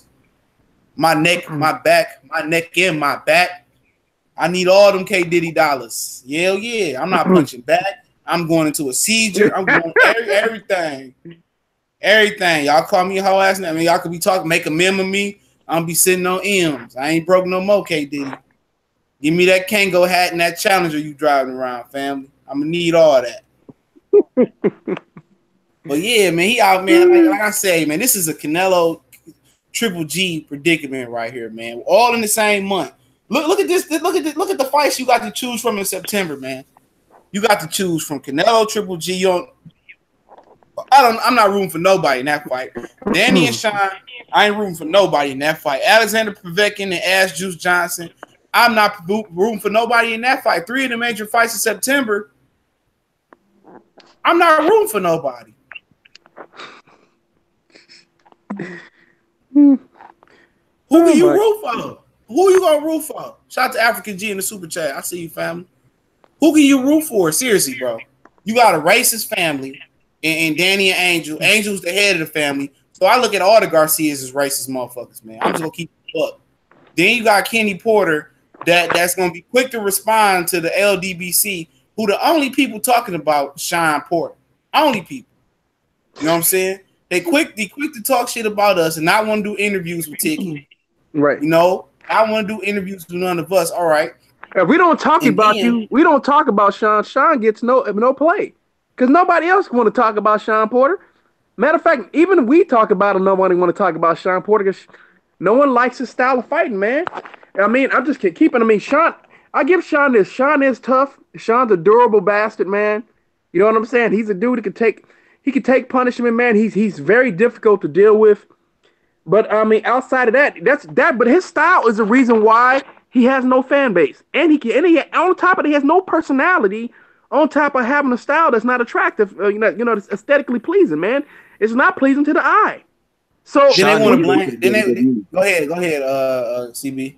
My neck, my back, and my back. I need all them K Diddy dollars. Yeah. I'm not punching back. I'm going into a seizure. I'm going everything. Everything. Y'all call me a hoe ass. I mean, y'all could be talking, make a meme of me. I'm be sitting on M's. I ain't broke no more, K Diddy. Give me that Kango hat and that Challenger you driving around, family. I'm gonna need all that. But yeah, man, he out, man. Like I say, man, this is a Canelo Triple G predicament right here, man. All in the same month. Look at this. Look at the fights you got to choose from in September, man. You got to choose from Canelo Triple G. I'm not rooting for nobody in that fight. Danny and Shawn, I ain't rooting for nobody in that fight. Alexander Povetkin and Ash Juice Johnson, I'm not rooting for nobody in that fight. 3 of the major fights in September, I'm not rooting for nobody. Who can you root for? Who you gonna root for? Shout out to African G in the super chat. I see you, family. Who can you root for? Seriously, bro. You got a racist family and Danny and Angel. Angel's the head of the family. So I look at all the Garcias as racist motherfuckers, man. I'm just gonna keep it up. Then you got Kenny Porter that's gonna be quick to respond to the LDBC, who the only people talking about Shawn Porter. Only people. You know what I'm saying? They quick to talk shit about us and not want to do interviews with Tiki. Right. You know, I want to do interviews with none of us. All right. If we don't talk about you, we don't talk about Shawn. Shawn gets no play. Because nobody else want to talk about Shawn Porter. Matter of fact, even if we talk about him, nobody want to talk about Shawn Porter because no one likes his style of fighting, man. I mean, I'm just keeping. I mean, Shawn. I give Shawn this. Shawn is tough. Shawn's a durable bastard, man. You know what I'm saying? He's a dude who can take punishment, man. He's very difficult to deal with. But I mean, outside of that, that's that. But his style is the reason why he has no fan base, and he on top of it, he has no personality. On top of having a style that's not attractive, it's aesthetically pleasing, man. It's not pleasing to the eye. So then they want to blame. Go ahead, CB.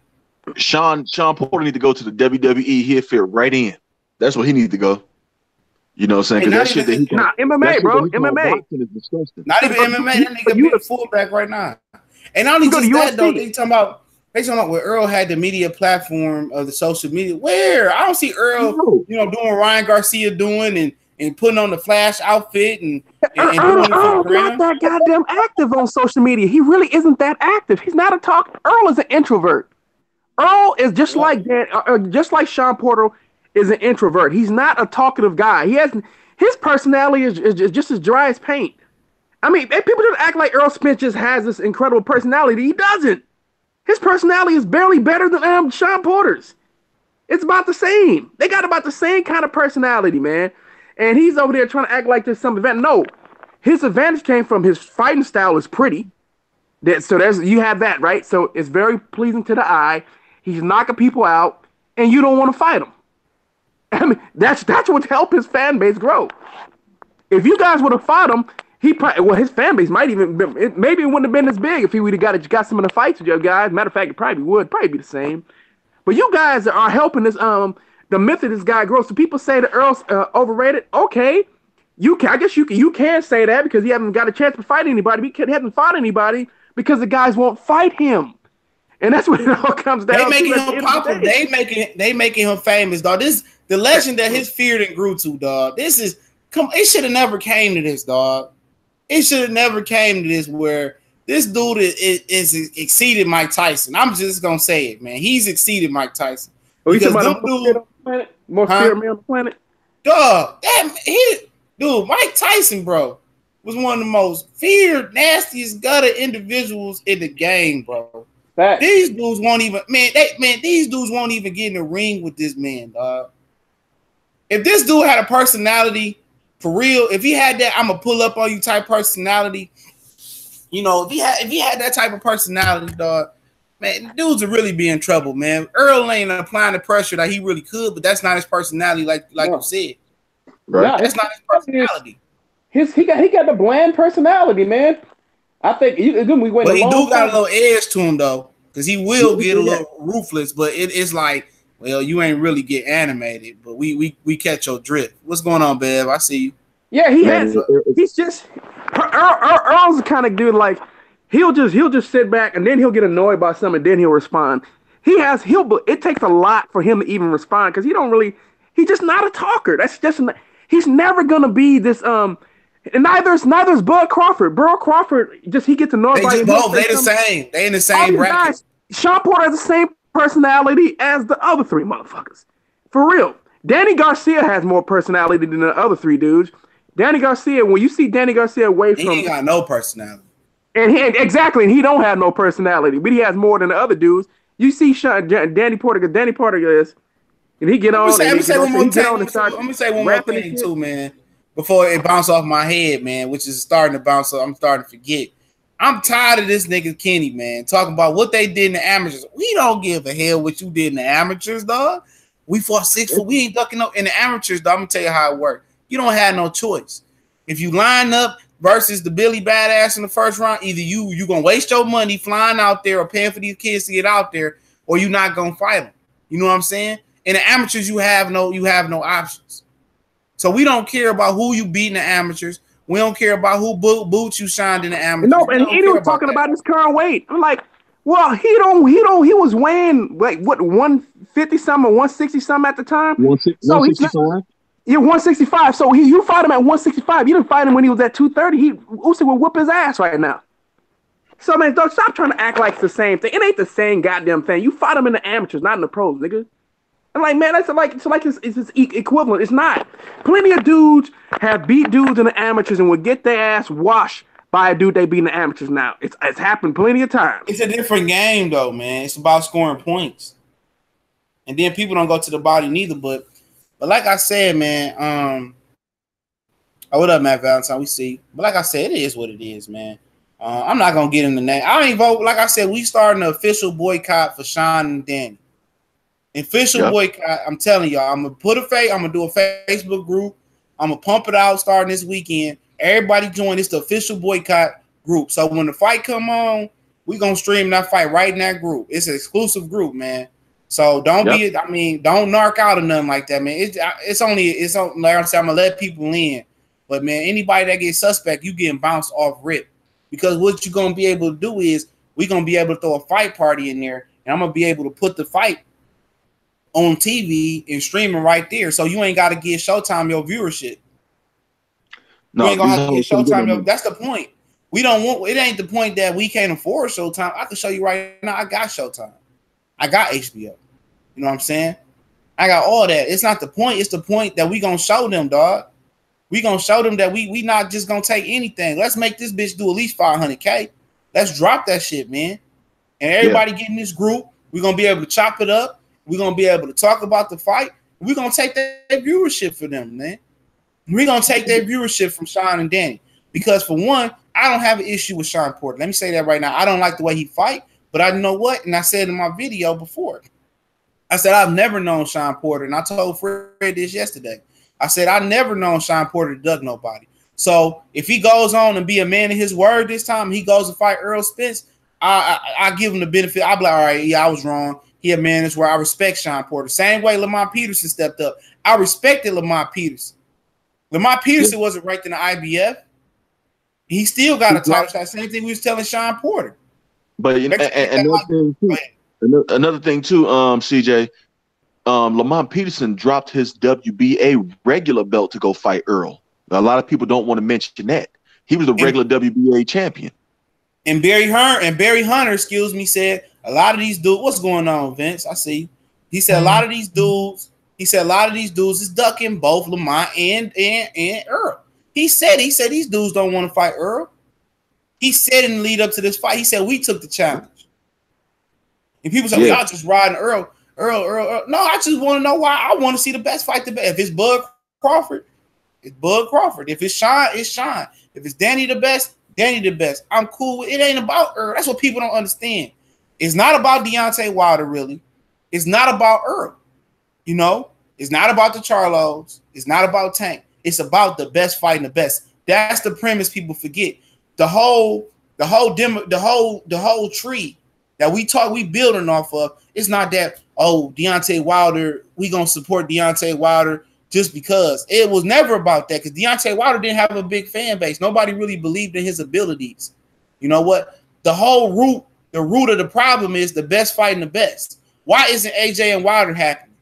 Shawn Porter need to go to the WWE. He'll fit right in. That's where he needs to go. You know what I'm saying? Because that shit that he can, MMA, bro. MMA. Is disgusting. Not even MMA. That nigga be a fullback right now. And not only just that, though, they talking about where Earl had the media platform of the social media. Where? I don't see Earl, doing what Ryan Garcia doing and putting on the Flash outfit and doing it for the not that goddamn active on social media. He really isn't that active. He's not a talk. Earl is an introvert. Earl is just like Shawn Porter is an introvert. He's not a talkative guy. His personality is just as dry as paint. I mean, people just act like Earl Spence just has this incredible personality. He doesn't. His personality is barely better than Shawn Porter's. It's about the same. They got about the same kind of personality, man. And he's over there trying to act like there's some advantage. No, his advantage came from his fighting style is pretty. You have that, right? So it's very pleasing to the eye. He's knocking people out, and you don't want to fight him. I mean, that's what helped his fan base grow. If you guys would have fought him, his fan base maybe it wouldn't have been as big if he would have got some of the fights with you guys. Matter of fact, it probably be the same. But you guys are helping this the myth of this guy grow. So people say that Earl's overrated. Okay, I guess you can say that because he hasn't got a chance to fight anybody. He hasn't fought anybody because the guys won't fight him. And that's what it all comes down to. They making him popular. They making him famous, dog. The legend that his fear didn't grew to, dog. It should have never came to this, dog. It should have never came to this where this dude is exceeded Mike Tyson. I'm just gonna say it, man. He's exceeded Mike Tyson. Because most feared man on the planet. Dog, Mike Tyson, bro, was one of the most feared, nastiest, gutter individuals in the game, bro. Fact. These dudes won't even these dudes won't even get in the ring with this man, dog. If this dude had a personality for real, if he had that I'm gonna pull up on you type personality, if he had that type of personality, dog, man, dudes would really be in trouble, man. Earl ain't applying the pressure that he really could, but that's not his personality, like you said. Right. That's not his personality. He got the bland personality, man. I think he do got a little edge to him though, because he will get a little ruthless. But it's like Well, you ain't really get animated, but we catch your drift. What's going on, Bev? I see you. Yeah, he's just Earl's the kind of dude like he'll just sit back and then he'll get annoyed by something and then he'll respond. It takes a lot for him to even respond because he's just not a talker. He's never gonna be this and neither's Bud Crawford. Bud Crawford he gets annoyed by him. Both they the same. They in the same bracket. Guys, Shawn Porter has the same personality as the other three motherfuckers. For real. Danny Garcia has more personality than the other three dudes. Danny Garcia, when you see Danny Garcia away from... He ain't got no personality. And he don't have no personality, but he has more than the other dudes. You see Danny Porter, because Danny Porter is... And he get on... Let me say one more thing too, man. Before it bounce off my head, man, which is starting to bounce off. I'm starting to forget. I'm tired of this nigga Kenny, man, talking about what they did in the amateurs. We don't give a hell what you did in the amateurs, dog. We fought 6 foot. We ain't ducking up in the amateurs, dog. I'm gonna tell you how it worked. You don't have no choice. If you line up versus the Billy Badass in the first round, either you gonna waste your money flying out there or paying for these kids to get out there, or you not gonna fight them. You know what I'm saying? In the amateurs, you have no options. So we don't care about who you beat in the amateurs. We don't care about who boots you shined in the amateurs. No, and he was talking about his current weight. I'm like, well, he was weighing like what 150 something or 160 something at the time. 165. Yeah, 165. So you fought him at 165. You didn't fight him when he was at 230. Usyk would whoop his ass right now. So man, don't stop trying to act like it's the same thing. It ain't the same goddamn thing. You fought him in the amateurs, not in the pros, nigga. And like, man, it's equivalent. It's not. Plenty of dudes have beat dudes in the amateurs and would get their ass washed by a dude they beat in the amateurs now. It's happened plenty of times. It's a different game, though, man. It's about scoring points. And then people don't go to the body neither. But like I said, man, what up, Matt Valentine? We see. But like I said, it is what it is, man. I'm not going to get in the name. I ain't vote. Like I said, we starting an official boycott for Shawn and Danny. Official boycott. I'm telling y'all, I'm gonna do a Facebook group. I'm gonna pump it out starting this weekend. Everybody join. It's the official boycott group. So when the fight come on, we gonna stream that fight right in that group. It's an exclusive group, man. So don't narc out or nothing like that, man. It's only like I said, I'm gonna let people in. But man, anybody that gets suspect, you getting bounced off rip. Because what you're gonna be able to do is we're gonna be able to throw a fight party in there, and I'm gonna be able to put the fight on TV and streaming right there. So you ain't got to give Showtime your viewership. No, you ain't gonna have to give Showtime that's the point. We don't want it ain't the point that we can't afford Showtime. I can show you right now, I got Showtime. I got HBO. You know what I'm saying? I got all that. It's not the point, it's the point that we gonna show them, dog. We gonna show them that we not just gonna take anything. Let's make this bitch do at least 500K. Let's drop that shit, man. And everybody get in this group. We're gonna be able to chop it up. We're going to be able to talk about the fight. We're going to take that viewership for them, man. We're going to take that viewership from Shawn and Danny. Because, for one, I don't have an issue with Shawn Porter. Let me say that right now. I don't like the way he fight, but I know what, and I said in my video before, I said I've never known Shawn Porter, and I told Fred this yesterday. I said I've never known Shawn Porter to duck nobody. So if he goes on and be a man of his word this time, he goes to fight Earl Spence, I give him the benefit. I'll be like, all right, yeah, I was wrong. Yeah, man, that's where I respect Shawn Porter. Same way Lamont Peterson stepped up. I respected Lamont Peterson. Lamont Peterson wasn't ranked in the IBF. He still got a title shot. Same thing we was telling Shawn Porter. But you know, another thing too, CJ, Lamont Peterson dropped his WBA regular belt to go fight Earl. A lot of people don't want to mention that. He was the regular WBA champion. And Barry Hunter, excuse me, said a lot of these dudes, what's going on, Vince? I see. He said a lot of these dudes is ducking both Lamont and Earl. He said these dudes don't want to fight Earl. He said in the lead up to this fight, he said we took the challenge. And people say, y'all just riding Earl. No, I just want to know why. I want to see the best fight the best. If it's Bud Crawford, it's Bud Crawford. If it's Shawn, it's Shawn. If it's Danny the best, Danny the best. I'm cool with it. Ain't about Earl. That's what people don't understand. It's not about Deontay Wilder, really. It's not about Earl. You know, it's not about the Charlos. It's not about Tank. It's about the best fighting the best. That's the premise people forget. The whole tree that we building off of. It's not that, oh, Deontay Wilder, we gonna support Deontay Wilder just because. It was never about that, because Deontay Wilder didn't have a big fan base. Nobody really believed in his abilities. You know what? The root of the problem is the best fighting the best. Why isn't AJ and Wilder happening?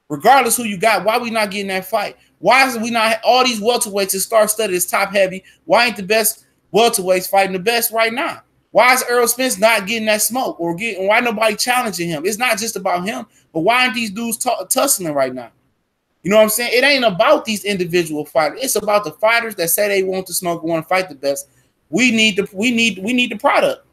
Regardless who you got, why we not getting that fight? Why is we not all these welterweights is star-studded, is top heavy? Why ain't the best welterweights fighting the best right now? Why is Errol Spence not getting that smoke, or why nobody challenging him? It's not just about him, but why aren't these dudes tussling right now? You know what I'm saying? It ain't about these individual fighters. It's about the fighters that say they want to smoke and want to fight the best. We need the product.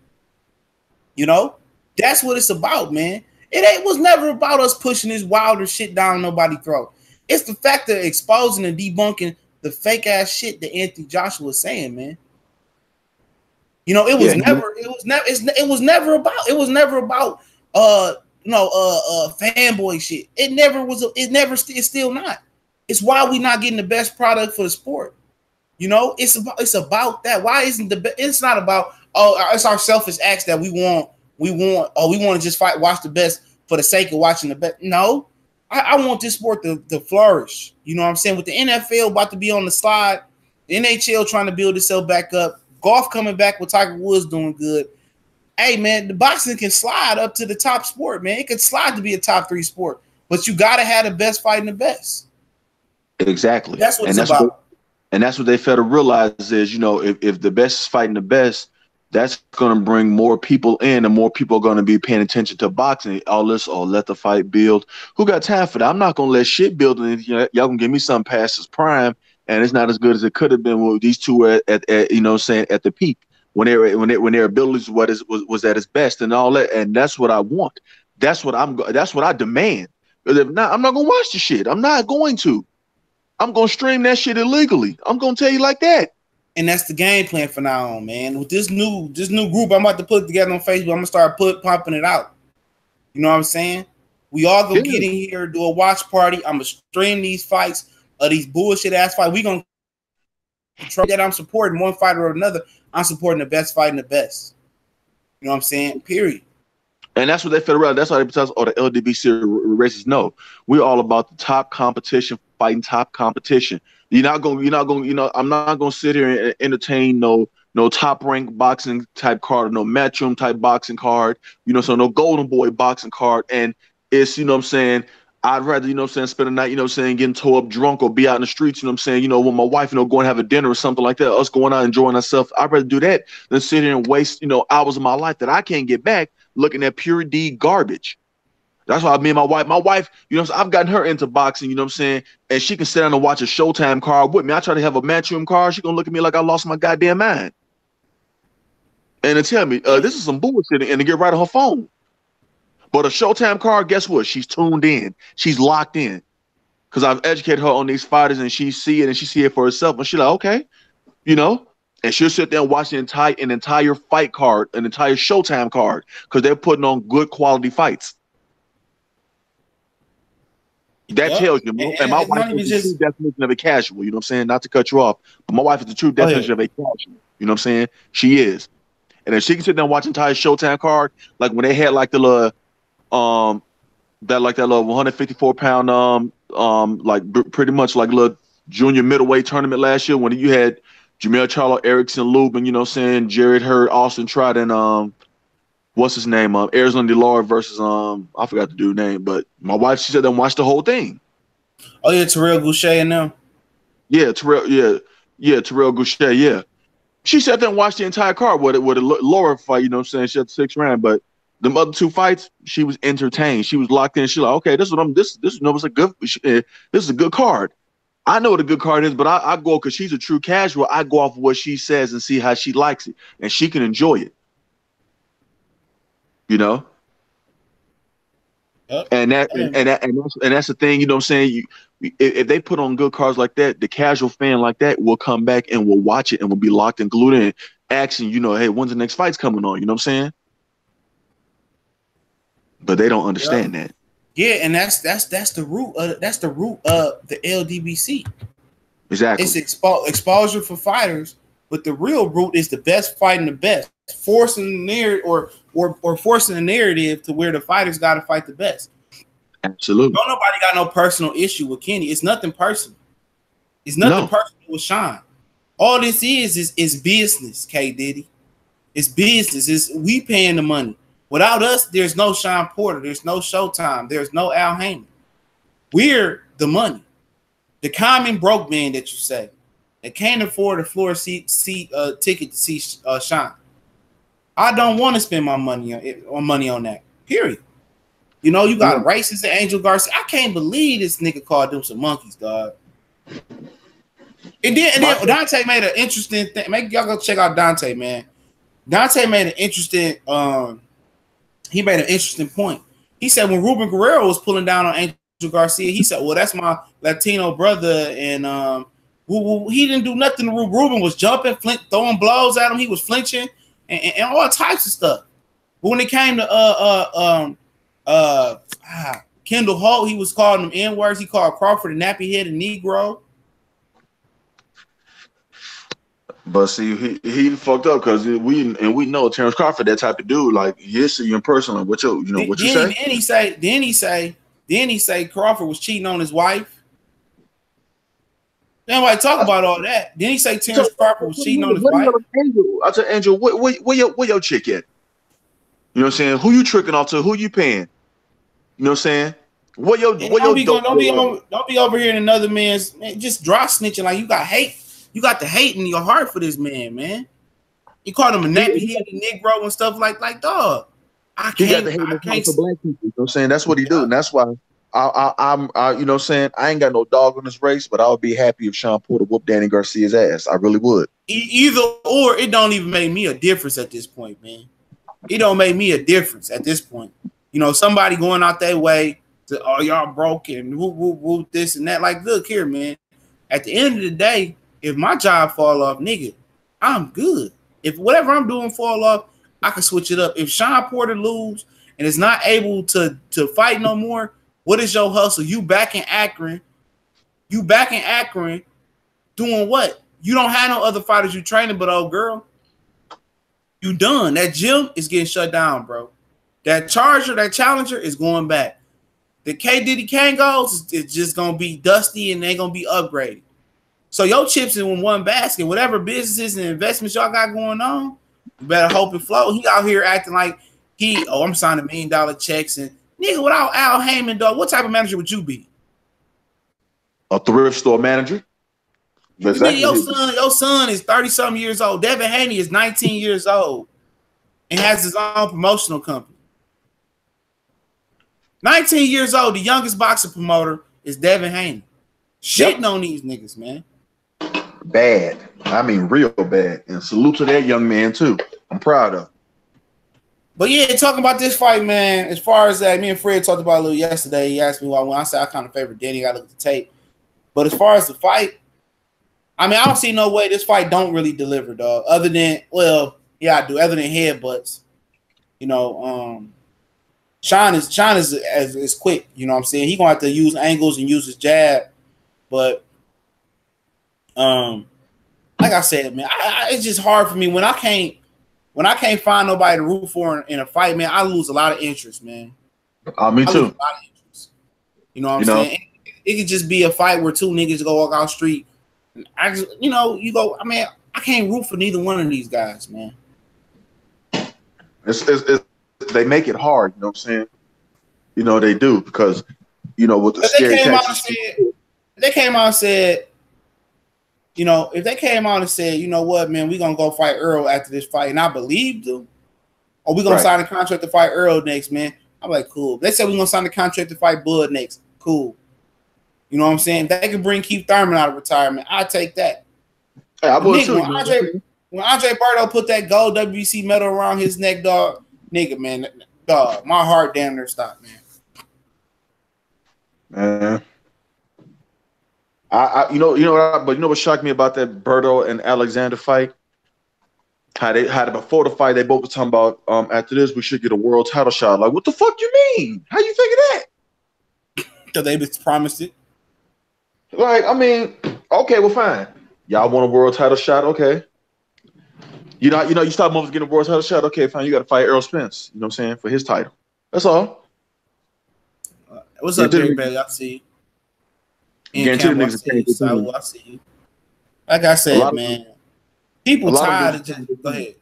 You know, that's what it's about, man. It was never about us pushing this Wilder shit down nobody's throat. It's the fact of exposing and debunking the fake ass shit that Anthony Joshua was saying, man. You know, it was never about fanboy shit. It's still not. It's why we not getting the best product for the sport. You know, it's about that. Why isn't it's not about, it's our selfish acts that we want to just watch the best for the sake of watching the best. No, I want this sport to flourish. You know what I'm saying? With the NFL about to be on the slide, the NHL trying to build itself back up, golf coming back with Tiger Woods doing good. Hey, man, the boxing can slide up to the top sport, man. It could slide to be a top 3 sport, but you got to have the best fighting the best. Exactly. That's what it's about. And that's what they fail to realize is, you know, if the best is fighting the best, that's going to bring more people in, and more people are going to be paying attention to boxing. All this, let the fight build. Who got time for that? I'm not going to let shit build. And y'all going to give me something past its prime, and it's not as good as it could have been when these two were at you know, saying at the peak, when their abilities was at its best and all that. And that's what I want. That's what I demand. Because if not, I'm not going to watch the shit. I'm not going to. I'm going to stream that shit illegally. I'm going to tell you like that. And that's the game plan for now on, man. With this new group I'm about to put together on Facebook, I'm gonna start pumping it out. You know what I'm saying? We all gonna get in here, do a watch party. I'm gonna stream these fights, these bullshit ass fights. We gonna control that. I'm supporting one fighter or another. I'm supporting the best fighting the best. You know what I'm saying? Period. And that's what they feel around. That's why they tell us, the LDBC races. No, we're all about the top competition, fighting top competition. I'm not gonna sit here and entertain no top ranked boxing type card, no matchroom type boxing card, so no golden boy boxing card. And it's, you know what I'm saying, I'd rather, spend a night, getting towed up drunk or be out in the streets, with my wife, go and have a dinner or something like that, us going out enjoying ourselves. I'd rather do that than sit here and waste, hours of my life that I can't get back looking at pure D garbage. That's why me and my wife, I've gotten her into boxing, and she can sit down and watch a Showtime card with me. I try to have a matchroom card. She gonna look at me like I lost my goddamn mind. And to tell me, this is some bullshit, and to get right on her phone. But a Showtime card, guess what? She's tuned in. She's locked in. Because I've educated her on these fighters, and she see it, and she see it for herself. And she's like, okay, and she'll sit there and watch an entire fight card, an entire Showtime card, because they're putting on good quality fights. That tells you, and my wife is the true definition of a casual, you know what I'm saying? Not to cut you off, but my wife is the true definition of a casual, you know what I'm saying? She is. And if she can sit down and watch an entire Showtime card, like when they had like the little, that little 154 pound, pretty much like little junior middleweight tournament last year when you had Jamel Charlo, Erickson Lubin, you know what I'm saying? Jared Hurd, Austin Trott, and what's his name? Arizona DeLore versus I forgot the dude's name, but my wife, she said, then watch the whole thing. Oh yeah, Terrell Goucher and them. Yeah, Terrell Goucher, yeah. She sat there and watched the entire card with a Laura fight, you know what I'm saying? She had the 6th round, but the other 2 fights, she was entertained. She was locked in. She's like, okay, this is a good card. I know what a good card is, but I go, because she's a true casual, I go off of what she says and see how she likes it, and she can enjoy it. Yep. And that's the thing, you know what I'm saying? If they put on good cards like that, the casual fan like that will come back and will watch it and will be locked and glued in, asking, hey, when's the next fight's coming on? You know what I'm saying? But they don't understand that. Yeah, and that's the root of the LDBC. Exactly. It's exposure for fighters, But the real root is the best fighting the best, forcing the narrative or forcing the narrative to where the fighters got to fight the best. Absolutely. Don't nobody got no personal issue with Kenny. It's nothing personal. It's nothing personal with Shawn. All this is business, K Diddy. It's business. It's we paying the money. Without us, there's no Shawn Porter. There's no Showtime. There's no Al Heyman. We're the money. The common broke man that you say that can't afford a floor seat ticket to see Shawn. I don't want to spend my money on that. Period. You know, you got racist Angel Garcia. I can't believe this nigga called them some monkeys, dog. And then Dante made an interesting thing. Make y'all go check out Dante, man. Dante made an interesting he made an interesting point. He said when Ruben Guerrero was pulling down on Angel Garcia, he said, well, that's my Latino brother, and he didn't do nothing to Ruben. Ruben was jumping, throwing blows at him, he was flinching and all types of stuff. But when it came to Kendall Holt, he was calling them N-words. He called Crawford a nappy head and Negro. But see, he fucked up because we know Terrence Crawford that type of dude. Like he'll see you in person. Like what you say? Then he say Crawford was cheating on his wife. Then why talk about all that? Then he say Terrence Crawford was cheating on his wife. I tell Angel, where your chick at? You know what I'm saying? Who you tricking off to? Who you paying? You know what I'm saying? Don't be over here in another man's man, just dry snitching like you got hate. You got the hate in your heart for this man. You called him a nappy-headed Negro and stuff like dog. I can't for black people. You know what I'm saying? That's what he do. And that's why I'm you know what I'm saying? I ain't got no dog on this race, but I would be happy if Shawn Porter whooped Danny Garcia's ass. I really would. Either or, it don't even make me a difference at this point, man. It don't make me a difference at this point. You know, somebody going out their way to, oh, y'all broke and whoop, this and that. Like, look here, man. At the end of the day, if my job fall off, nigga, I'm good. If whatever I'm doing fall off, I can switch it up. If Shawn Porter lose and is not able to fight no more, what is your hustle? You back in Akron. Doing what? You don't have no other fighters you training but old girl. You done. That gym is getting shut down, bro. That challenger is going back. The K Diddy Kangos is just gonna be dusty and they're gonna be upgraded. So your chips in one basket. Whatever businesses and investments y'all got going on, you better hope it flow. He out here acting like I'm signing $1 million checks and nigga, without Al Heyman, dog, what type of manager would you be? A thrift store manager. Exactly. Your son is 30-something years old. Devin Haney is 19 years old and has his own promotional company. 19 years old, the youngest boxing promoter is Devin Haney. Shitting on these niggas, man. Bad. I mean, real bad. And salute to that young man, too. I'm proud of him. But yeah, talking about this fight, man, as far as that, me and Fred talked about a little yesterday. He asked me why when I said I kind of favor Danny, I looked at the tape. But as far as the fight, I mean, I don't see no way this fight don't really deliver, dog. Other than, well, yeah, I do. Other than headbutts, you know, Shawn is quick. You know what I'm saying? He gonna have to use angles and use his jab. But like I said, man, it's just hard for me when I can't find nobody to root for in a fight, man. I lose a lot of interest, man. Me too. A lot of interest. You know what I'm saying? It could just be a fight where two niggas go walk out the street. I can't root for neither one of these guys, man. They make it hard, you know what I'm saying? You know they do because with the scary they came out and said, you know, if they came out and said, you know what, man, we're gonna go fight Earl after this fight, and I believed them, or we're gonna sign a contract to fight Earl next, man. I'm like, cool. They said we're gonna sign a contract to fight Bud next. Cool. You know what I'm saying? If they can bring Keith Thurman out of retirement, I'll take that. Hey, I would too. When Andre Berto put that gold WBC medal around his neck, dog, nigga, man, dog, my heart damn near stopped, man. You know what shocked me about that Berto and Alexander fight? How before the fight they both were talking about after this we should get a world title shot. Like, what the fuck you mean? How you figure that? Because they just promised it. Like, I mean, okay, well, fine. Y'all want a world title shot, okay? You stop motherfuckers getting a world title shot. Okay, fine. You got to fight Errol Spence. You know what I'm saying, for his title. That's all. What's up, Jerry Bailey? I see you. Guarantee the niggas change their tune. I see you. Like I said, man, people tired of just go ahead.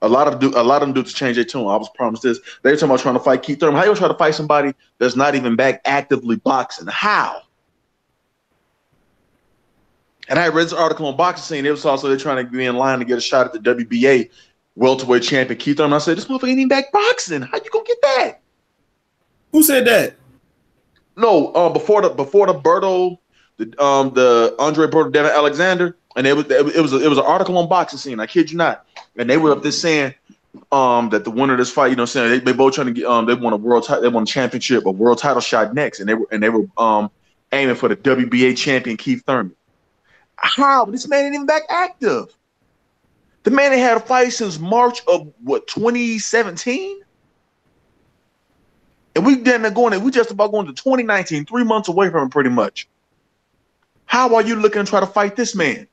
A lot of them dudes change their tune. I was promised this. They were talking about trying to fight Keith Thurman. How you try to fight somebody that's not even back actively boxing? How? And I read this article on Boxing Scene. It was also they're trying to be in line to get a shot at the WBA welterweight champion Keith Thurman. I said, this motherfucker ain't even back boxing. How you gonna get that? Who said that? No, before the Berto, the Andre Berto, Devin Alexander, and it was an article on Boxing Scene. I kid you not, and they were up there saying that the winner of this fight, you know, what I'm saying they both trying to get they won a championship, a world title shot next, and they were aiming for the WBA champion Keith Thurman. How? This man ain't even back active. The man ain't had a fight since March of 2017. And we just about going to 2019, 3 months away from him pretty much. How are you looking to try to fight this man?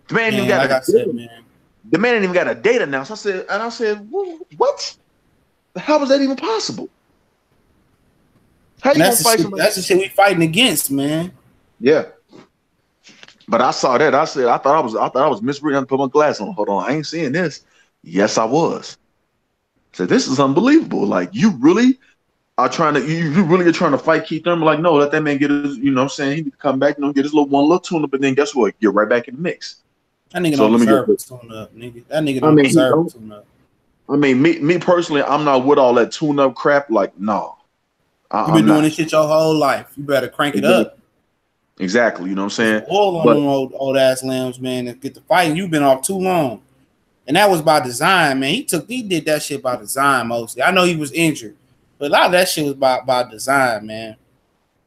The man ain't even got the man ain't even got a date announced. I said, what? How was that even possible? How you gonna fight somebody? That's the shit we fighting against, man. Yeah. But I saw that. I said, I thought I was misreading. I put my glass on. Hold on, I ain't seeing this. Yes, I was. I said, this is unbelievable. Like, you really are trying to fight Keith Thurman. Like, no, let that man get his, you know what I'm saying? He need to come back, get his little tune up, but then guess what? Get right back in the mix. That nigga don't deserve a tune up, nigga. That nigga don't deserve a tune up. I mean, me personally, I'm not with all that tune up crap. Like, no. You've been doing this shit your whole life. You better crank it up. Exactly, you know what I'm saying? All on them old ass limbs, man, and get the fighting. You've been off too long. And that was by design, man. He did that shit by design mostly. I know he was injured, but a lot of that shit was by design, man.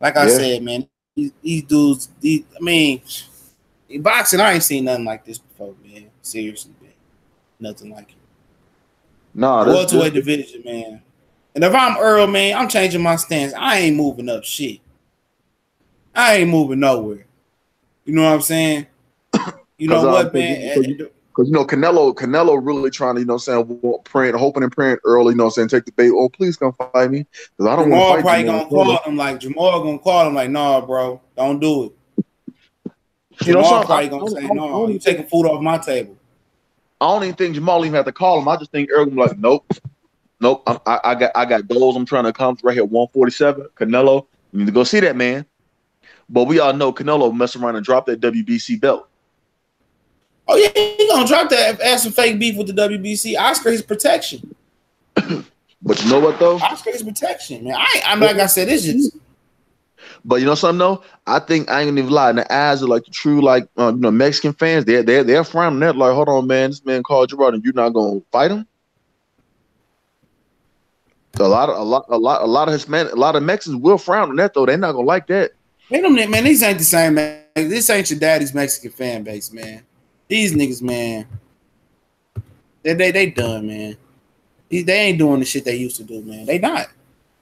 Like I said, man, these dudes, boxing, I ain't seen nothing like this before, man. Seriously, man. Nothing like it. No, welterweight division, man. And if I'm Earl, man, I'm changing my stance. I ain't moving up shit. I ain't moving nowhere. You know what I'm saying? You know what, man? Because, Canelo really trying to, you know what I'm saying, hoping and praying early, you know what I'm saying, take the bait. Oh, please come fight me. Because I don't want to fight Jamal gonna call him like, nah, bro, don't do it. Jamal probably gonna say, no, you taking food off my table. I don't even think Jamal even have to call him. I just think Earl gonna be like, nope. I got goals I'm trying to accomplish right here. 147. Canelo, you need to go see that man. But we all know Canelo mess around and drop that WBC belt. Oh yeah, he gonna drop that. Add some fake beef with the WBC. Oscar his protection. But you know what though? Oscar his protection, man. I'm like I said, it's just. But you know something though? I think I ain't gonna even lie. In the eyes of like the true Mexican fans, they're frowning that like, hold on, man, this man called you out and you're not gonna fight him. So a lot of Mexicans will frown on that though. They're not gonna like that. Man, these ain't the same, man. This ain't your daddy's Mexican fan base, man. These niggas, man, they done, man. They ain't doing the shit they used to do, man. They not.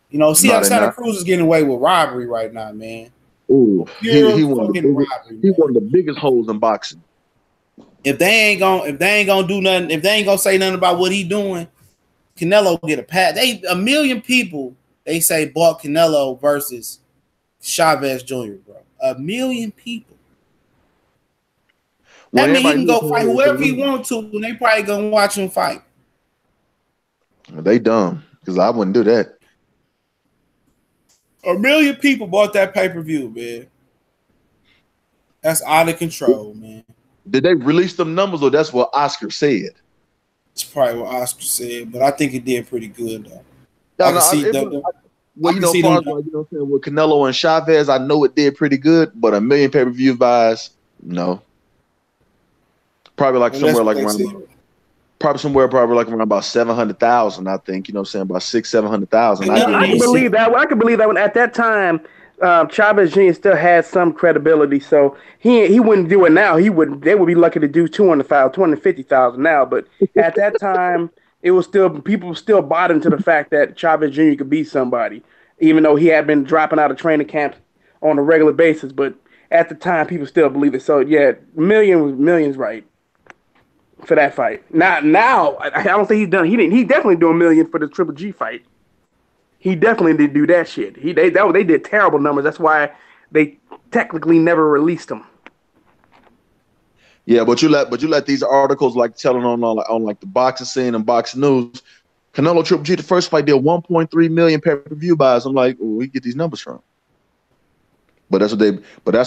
You know, see how Santa Cruz is getting away with robbery right now, man. Ooh, he one of the biggest holes in boxing. If they ain't gonna do nothing, if they ain't gonna say nothing about what he doing, Canelo get a pat. A million people they say bought Canelo versus Chavez Jr., bro. 1 million people. That means he can go fight whoever he wants to, and they probably gonna watch him fight. They dumb, because I wouldn't do that. 1 million people bought that pay-per-view, man. That's out of control, man. Did they release them numbers, or that's what Oscar said? It's probably what Oscar said, but I think it did pretty good, though. Well, you know, with Canelo and Chavez, I know it did pretty good, but 1 million pay-per-view buys, no. Probably like somewhere like around, around about 700,000. I think, you know, what I'm saying, about 600,000-700,000. I can believe that. I can believe that. When at that time, Chavez Jr. still had some credibility, so he wouldn't do it now. They would be lucky to do 200,000, 250,000 now. But at that time, it was still people still bought into the fact that Chavez Jr. could be somebody, even though he had been dropping out of training camps on a regular basis. But at the time, people still believe it. So yeah, millions, right. for that fight. Now, I don't think he's done. He definitely do $1 million for the Triple G fight. He definitely did do that shit. They did terrible numbers. That's why they technically never released them. Yeah, but you let these articles like telling on like the boxing scene and boxing news. Canelo Triple G, the first fight did 1.3 million pay-per-view buys. I'm like, where we get these numbers from? But that's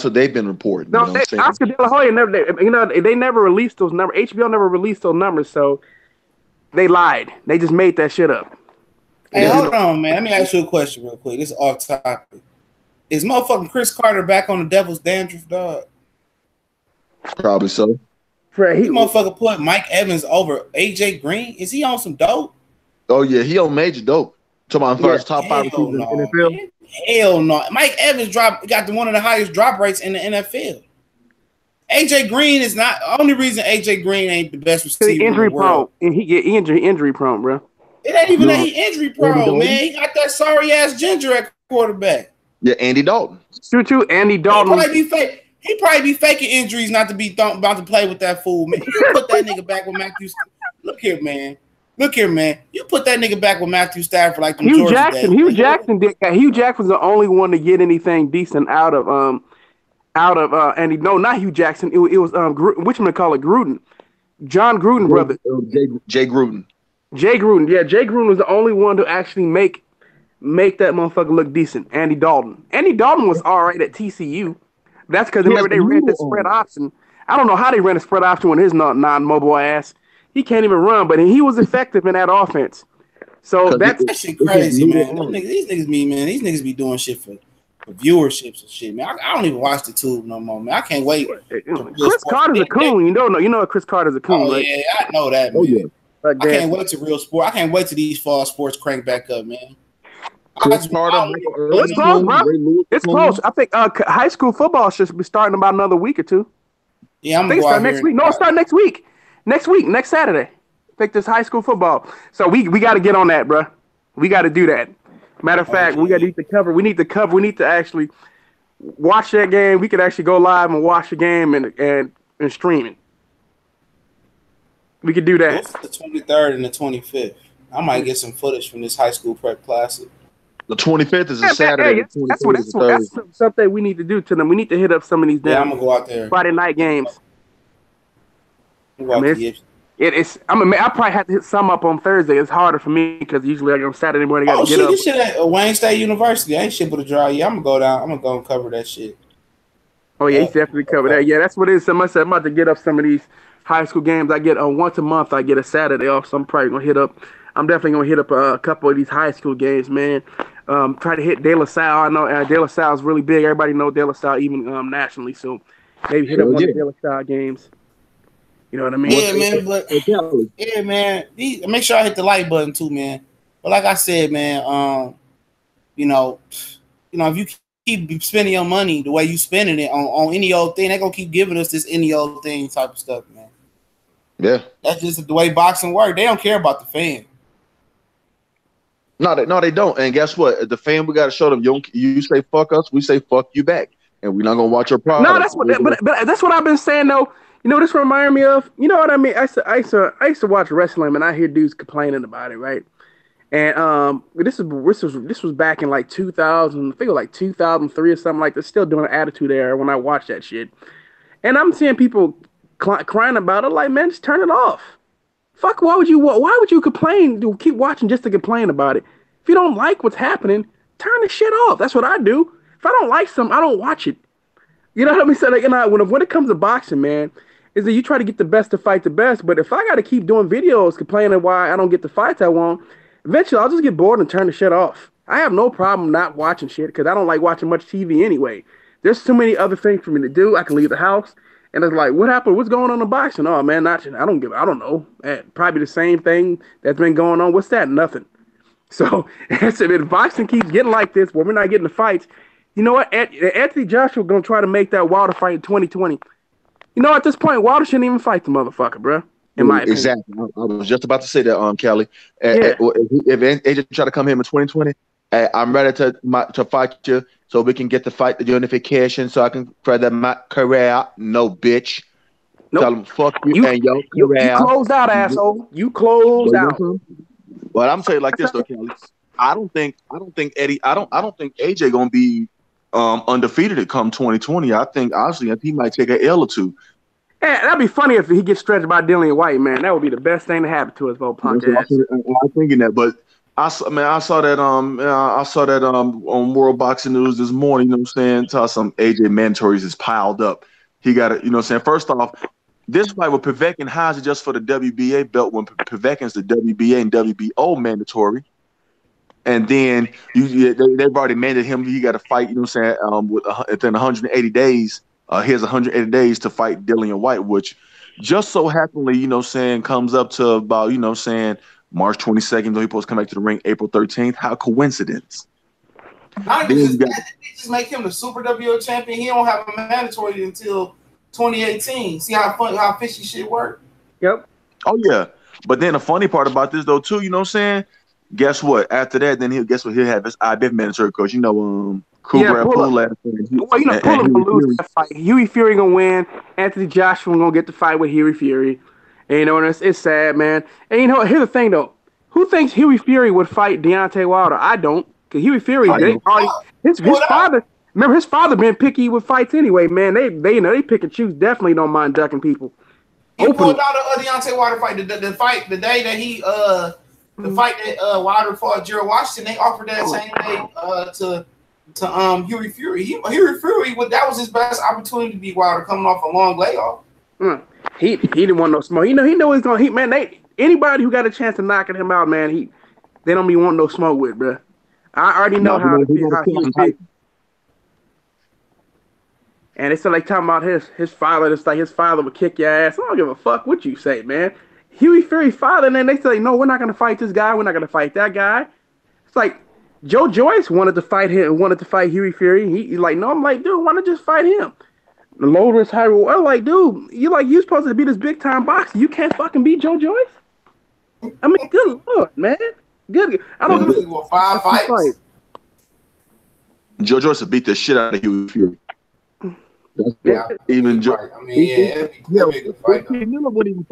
what they've been reporting. No, you know what I'm saying? Oscar De La Hoya they never released those numbers. HBO never released those numbers, so they lied. They just made that shit up. Hey, hold on, man. Let me ask you a question real quick. This is off topic. Is motherfucking Chris Carter back on the Devil's Dandruff, dog? Probably so. This motherfucker put Mike Evans over AJ Green. Is he on some dope? Oh yeah, he on major dope. Talking about first top 5 receivers in the NFL. Man. Hell no. Mike Evans got one of the highest drop rates in the NFL. AJ Green is not the only reason AJ Green ain't the best receiver injury in the world. prone. He get injury prone, bro. It ain't even that he injury prone, man. He got that sorry ass ginger at quarterback. Yeah, Andy Dalton. True. Andy Dalton. He probably be faking injuries not to be about to play with that fool, man. You put that nigga back with Matthew. Look here, man. You put that nigga back with Matthew Stafford like the Hugh Jackson. Hugh Jackson's the only one to get anything decent out of Andy. No, not Hugh Jackson. It was Gruden. John Gruden, brother. Jay Gruden. Jay Gruden. Yeah, Jay Gruden was the only one to actually make that motherfucker look decent. Andy Dalton. Andy Dalton was all right at TCU. That's because remember they ran the spread option. I don't know how they ran a spread option with his non-mobile ass. He can't even run, but he was effective in that offense. So that shit crazy, man. These niggas be doing shit for viewerships and shit, man. I don't even watch the tube no more, man. I can't wait. Chris Carter's a coon. You know Chris Carter's a coon, right? Yeah, I know that, man. Oh, yeah. I can't wait to real sport. I can't wait till these fall sports crank back up, man. Chris Carter, it's close, bro. It's close. I think high school football should be starting about another week or two. Yeah, I think it's starting next week. No, it's starting next week. Next Saturday. I think this high school football. So we got to get on that, bro. We got to do that. Matter of fact, we got to cover. We need to cover. We need to actually watch that game. We could actually go live and watch the game and stream it. We could do that. It's the 23rd and the 25th. I might get some footage from this high school prep classic. The 25th is a Saturday. That's something we need to do to them. We need to hit up some of these I'm gonna go out there Friday night games. I probably have to hit some up on Thursday. It's harder for me because usually on Saturday morning I gotta get up. This shit at Wayne State University. I ain't shit but a draw. Yeah, I'm gonna go down. I'm gonna go and cover that shit. Oh yeah, he's definitely cover that. Yeah, that's what it is. I'm about to get up some of these high school games. I get once a month. I get a Saturday off, so I'm probably gonna hit up. I'm definitely gonna hit up a couple of these high school games, man. Try to hit De La Salle. I know De La Salle is really big. Everybody know De La Salle even nationally. So maybe hit up one of the De La Salle games. You know what I mean? Yeah, man. But yeah, man. Make sure I hit the like button too, man. But like I said, man, you know, if you keep spending your money the way you spending it on any old thing, they're gonna keep giving us this any old thing type of stuff, man. Yeah, that's just the way boxing works. They don't care about the fan. No, they don't. And guess what? The fan, we got to show them. You say fuck us, we say fuck you back, and we're not gonna watch your product. No, that's what. But that's what I've been saying though. You know, this remind me of. You know what I mean? I used to watch wrestling, and I hear dudes complaining about it, right? And this was back in like 2000. I think it was like 2003 or something like that. Still doing an Attitude Era when I watched that shit, and I'm seeing people crying about it. Like, man, just turn it off. Fuck, why would you complain? Keep watching just to complain about it. If you don't like what's happening, turn the shit off. That's what I do. If I don't like something, I don't watch it. You know what I mean? So like, when it comes to boxing, man, is that you try to get the best to fight the best. But if I got to keep doing videos complaining why I don't get the fights I want, eventually I'll just get bored and turn the shit off. I have no problem not watching shit because I don't like watching much TV anyway. There's too many other things for me to do. I can leave the house. And it's like, what happened? What's going on in boxing? Oh, man, I don't know. Probably the same thing that's been going on. What's that? Nothing. So if boxing keeps getting like this, where we're not getting the fights, you know what? Anthony Joshua going to try to make that Wilder fight in 2020. You know, at this point, Wilder shouldn't even fight the motherfucker, bro. In my opinion. Exactly. I was just about to say that, Kelly. If AJ try to come here in 2020, I'm ready to fight you so we can get the fight, the unification, so I can further my career. No, bitch. Nope. Tell him fuck you and your you closed out, asshole. You closed out. But I'm saying like this though, Kelly. I don't think AJ gonna be undefeated at come 2020. I think honestly he might take an L or two. Yeah, that'd be funny if he gets stretched by Dillian White, man. That would be the best thing to happen to his little punk ass. I'm thinking that, but I saw that on World Boxing News this morning. You know what I'm saying? Tell some AJ mandatories is piled up. He got it. You know what I'm saying? First off, this fight with Povetkin, how's it just for the WBA belt when Povetkin's the WBA and WBO mandatory? And then they've already mandated him. He got to fight. You know what I'm saying? Within 180 days. He has 180 days to fight Dillian White, which just so happily, you know what I'm saying, comes up to about, you know what I'm saying, March 22nd, though he's supposed to come back to the ring April 13th. How coincidence? Not even just make him the Super WO champion. He don't have a mandatory until 2018. See how fishy shit work? Yep. Oh, yeah. But then the funny part about this, though, too, you know what I'm saying? Guess what? After that, then he'll have his IBF mandatory coach. You know, Pull last gonna lose that fight. Huey Fury gonna win. Anthony Joshua gonna get the fight with Huey Fury. And you know, and it's sad, man. And you know, here's the thing though. Who thinks Huey Fury would fight Deontay Wilder? I don't. Because Huey Fury, his father. Remember, his father been picky with fights anyway, man. They pick and choose. Definitely don't mind ducking people. He pulled out a Deontay Wilder fight. The day that he the fight that Wilder fought Gerald Washington. They offered that same day to Huey Fury. Huey Fury, that was his best opportunity to beat Wilder coming off a long layoff. He didn't want no smoke. He know he's gonna. Anybody who got a chance of knocking him out, man, they don't be wanting no smoke with, bro. I already know how he was big. And they still like talking about his father. It's like his father would kick your ass. I don't give a fuck what you say, man. Huey Fury's father, and then they say, no, we're not gonna fight this guy. We're not gonna fight that guy. It's like Joe Joyce wanted to fight Huey Fury. He's like, no, I'm like, dude, why not just fight him? The low-risk high reward. I'm like, dude, you supposed to be this big-time boxer. You can't fucking beat Joe Joyce? I mean, good Lord, man. Good. I don't know. 5 fights. Joe Joyce will beat the shit out of Huey Fury. Even Joe. I mean, big fight. Miller wouldn't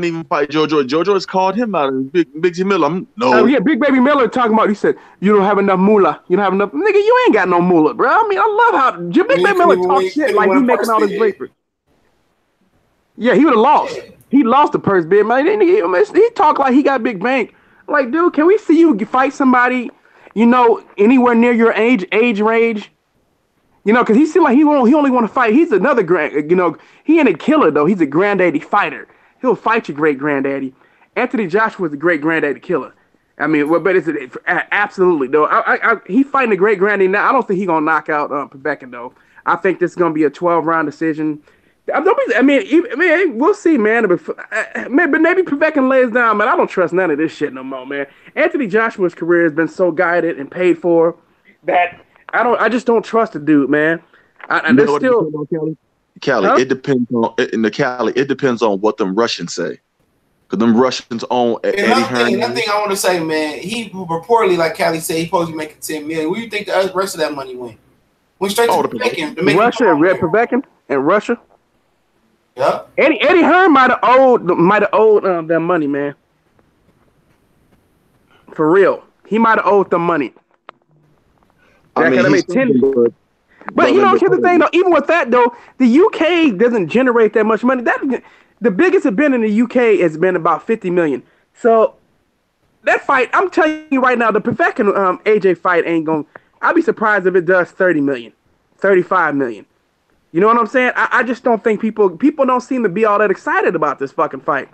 even fight Joe Joyce. Joe Joyce called him out. Big T Miller. Big Baby Miller talking about. He said, "You don't have enough moolah. You don't have enough, nigga. You ain't got no moolah, bro." I mean, I love how Big Baby Miller talk shit like he making all this paper. Yeah, he would have lost. He lost the purse bid, man. He talk like he got big bank. Like, dude, can we see you fight somebody, you know, anywhere near your age range? You know, because he seemed like he only want to fight. He's another he ain't a killer, though. He's a granddaddy fighter. He'll fight your great-granddaddy. Anthony Joshua was a great-granddaddy killer. I mean, but it's absolutely, though. He fighting a great-granddaddy now. I don't think he's going to knock out Povetkin, though. I think this is going to be a 12-round decision. I mean, we'll see, man. But maybe Povetkin lays down, man. I don't trust none of this shit no more, man. Anthony Joshua's career has been so guided and paid for that I just don't trust the dude, man. Cali, huh? It depends on what them Russians say. Because them Russians own Eddie Hearn. Another thing I want to say, man, he reportedly, like Cali said, he supposed to be making $10 million. Where do you think the rest of that money went? Went straight to Povetkin. Russia, Povetkin and Russia. Yep. Eddie Hearn might have owed them money, man. For real, he might have owed them money. But you know, here's the thing though. Even with that though, the UK doesn't generate that much money. The biggest event in the UK has been about 50 million. So that fight, I'm telling you right now, the Povetkin AJ fight ain't going. I'd be surprised if it does 30 million, 35 million. You know what I'm saying? I just don't think people don't seem to be all that excited about this fucking fight.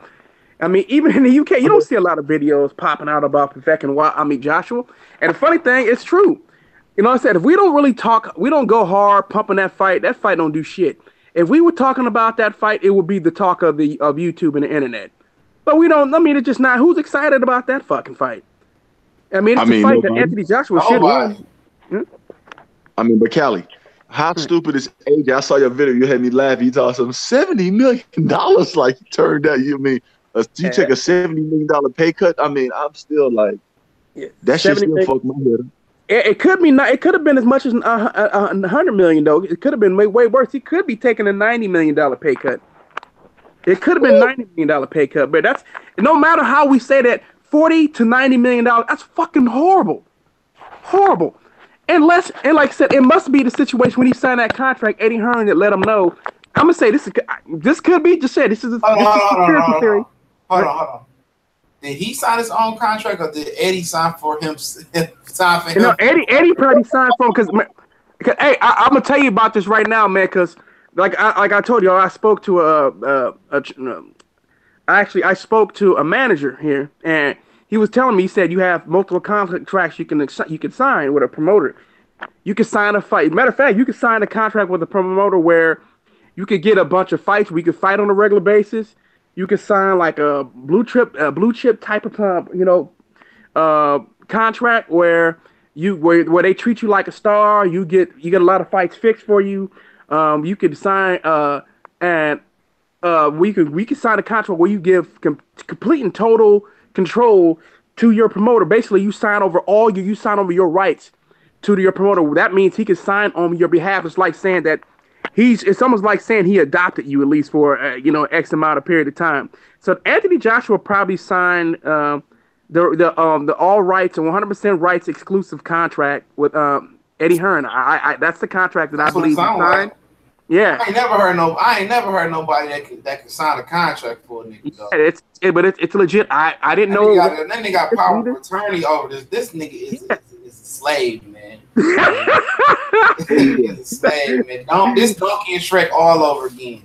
I mean, even in the UK, you don't see a lot of videos popping out about Povetkin, Joshua. And the funny thing, it's true. You know what I said? If we don't really talk, we don't go hard pumping that fight don't do shit. If we were talking about that fight, it would be the talk of YouTube and the internet. But we don't, I mean, it's just not, who's excited about that fucking fight? I mean, it's a fight that Anthony Joshua should win. I mean, but Cali, how stupid is AJ? I saw your video, you had me laughing. You talked some $70 million like you turned out. You mean, you take a $70 million pay cut? I mean, I'm still like, that shit still fucked my head up. It could be not. It could have been as much as $100 million though. It could have been way worse. He could be taking a $90 million pay cut. It could have been $90 million pay cut, but that's no matter how we say that, $40 to $90 million. That's fucking horrible, horrible. And like I said, it must be the situation when he signed that contract. Eddie Hearn that let him know. I'm gonna say this could be just said. This is a conspiracy theory. Hold on. Did he sign his own contract, or did Eddie sign for him? You know, Eddie probably signed for him because. Hey, I'm gonna tell you about this right now, man. Because like I told you, I spoke to I spoke to a manager here, and he was telling me, he said you have multiple contracts you can sign with a promoter. You can sign a fight. Matter of fact, you can sign a contract with a promoter where you could get a bunch of fights. We could fight on a regular basis. You could sign like a blue chip type of contract where they treat you like a star. You get a lot of fights fixed for you. You could sign we could sign a contract where you give complete and total control to your promoter. Basically, you sign over your rights to your promoter. That means he can sign on your behalf. It's like saying that it's almost like saying he adopted you, at least for X amount of period of time. So Anthony Joshua probably signed the all rights and 100% rights exclusive contract with Eddie Hearn. That's the contract that I believe he signed. Like. Yeah, I ain't never heard nobody that could sign a contract for a nigga. Yeah, but it's legit. I didn't know. Then they got power of attorney over this. This nigga is a slave, man. He's a slave, man. This Donkey and Shrek all over again.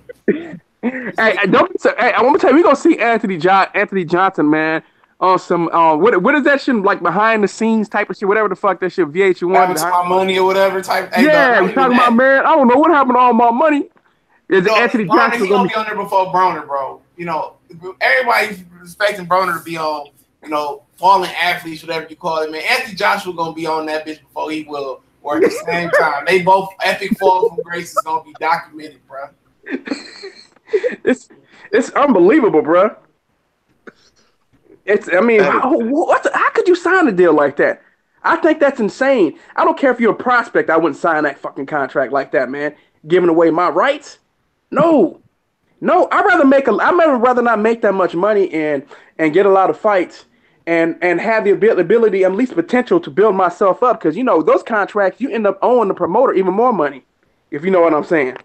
Hey, I want to tell you, we gonna see Anthony Johnson, man, on some what is that shit, like behind the scenes type of shit, whatever the fuck that shit VH1 happened to my money or whatever type. Yeah, we're talking about, man. I don't know what happened to all my money. Anthony Johnson gonna be on there before Broner, bro. You know, everybody's expecting Broner to be on, fallen athletes, whatever you call it, man. Anthony Joshua gonna be on that bitch before he will, or at the same time. They both epic fall from grace is gonna be documented, bro. It's unbelievable, bro. How could you sign a deal like that? I think that's insane. I don't care if you're a prospect. I wouldn't sign that fucking contract like that, man. Giving away my rights? No. I'd rather not make that much money and get a lot of fights and have the ability, at least potential, to build myself up. Because those contracts, you end up owing the promoter even more money, if you know what I'm saying.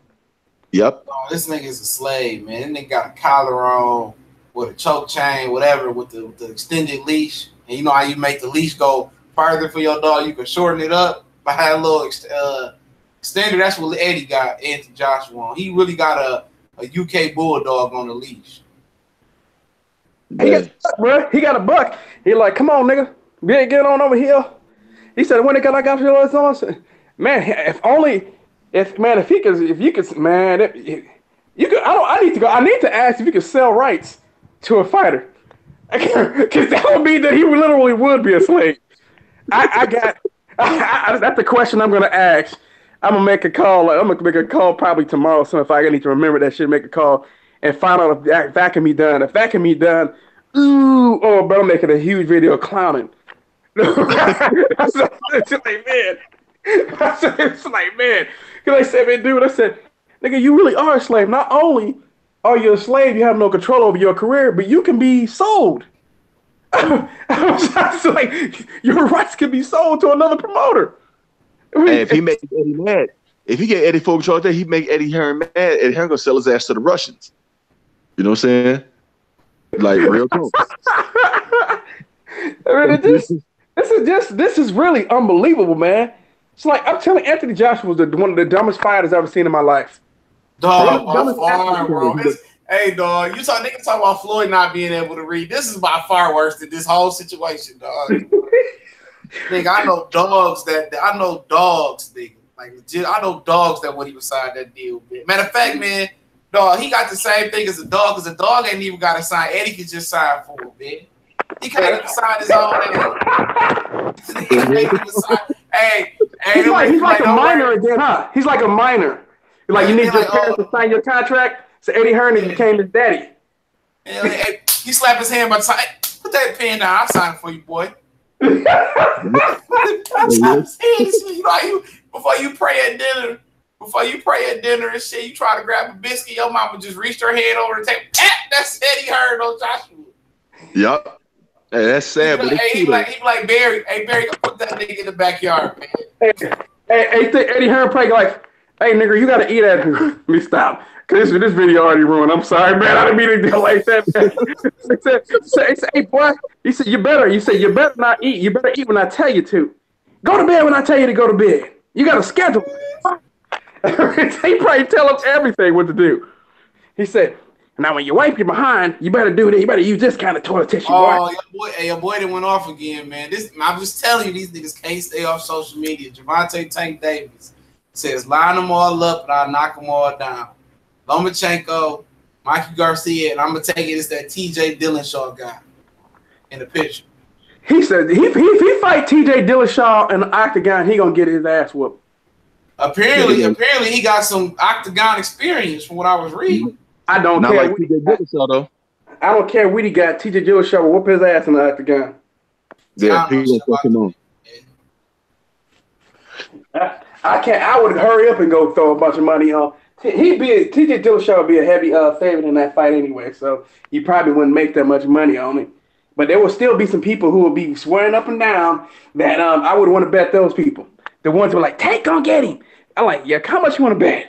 Yep. Oh, this nigga is a slave, man. This nigga got a collar on with a choke chain, whatever, with the extended leash. And you know how you make the leash go farther for your dog? You can shorten it up by a little extender. That's what Eddie got Anthony Joshua on. He really got a UK bulldog on the leash. He got a buck. He like, come on, nigga, get on over here. He said, when I got your on, man, if you could, man, you could. I need to go. I need to ask if you could sell rights to a fighter, because that would mean that he literally would be a slave. That's the question I'm gonna ask. I'm gonna make a call. I'm gonna make a call probably tomorrow. So if I need to remember that shit, make a call and find out if that can be done. If that can be done, but I'm making a huge video clowning. It's like, man. Because I said, man, dude, I said, nigga, you really are a slave. Not only are you a slave, you have no control over your career, but you can be sold. I was like, your rights can be sold to another promoter. Hey, if he makes Eddie mad, if he get Eddie full control there, he make Eddie Hearn mad. Eddie Hearn gonna sell his ass to the Russians. You know what I'm saying? Like real talk. I mean, this is really unbelievable, man. It's like I'm telling Anthony Joshua was one of the dumbest fighters I've ever seen in my life. Dog, by far, bro. Hey, dog, niggas talk about Floyd not being able to read. This is by far worse than this whole situation, dog. Nigga, I know dogs, nigga. Like legit, I know dogs that wouldn't even sign that deal, man. Matter of fact, man, dog, he got the same thing as a dog, because a dog ain't even got to sign. Eddie could just sign for him, man. He can't even sign his own name. He can't even sign. Hey, he's like a minor again, huh? He's like a minor. Like, you need your parents to sign your contract, so Eddie Hearn became his daddy. Hey, he slapped his hand by the side. Put that pen down. I'll sign it for you, boy. Before you pray at dinner, before you pray at dinner and shit, you try to grab a biscuit, your mama just reached her head over the table. That's it. He heard on Joshua. Yup. Hey, that's sad, but he be like, Barry, hey, Barry, go put that nigga in the backyard, man. Hey, Eddie Hearn probably like, hey, nigga, you got to eat that. Let me stop. Because this video already ruined. I'm sorry, man. I didn't mean to do like that, man. He said, hey, boy, he said, you better not eat. You better eat when I tell you to. Go to bed when I tell you to go to bed. You got a schedule. He probably tell him everything what to do. He said, now when you wipe your behind, you better do that. You better use this kind of toilet tissue. Oh, your boy done went off again, man. I'm just telling you, these niggas can't stay off social media. Javante Tank Davis says, line them all up and I'll knock them all down. Lomachenko, Mikey Garcia, and I'm going to take it as that TJ Dillashaw guy in the picture. He said, if he fight TJ Dillashaw in the octagon, he going to get his ass whooped. Apparently, he got some octagon experience from what I was reading. I don't Not care. Like TJ Dillashaw, though. I don't care what he got. TJ Dillashaw will whoop his ass in the octagon. Yeah, people fuck him on. I can't. I would hurry up and go throw a bunch of money on. TJ Dillashaw would be a heavy favorite in that fight anyway, so you probably wouldn't make that much money on it. But there will still be some people who will be swearing up and down that I would want to bet those people. The ones who are like, Tank, gonna get him. I'm like, yeah, how much you want to bet?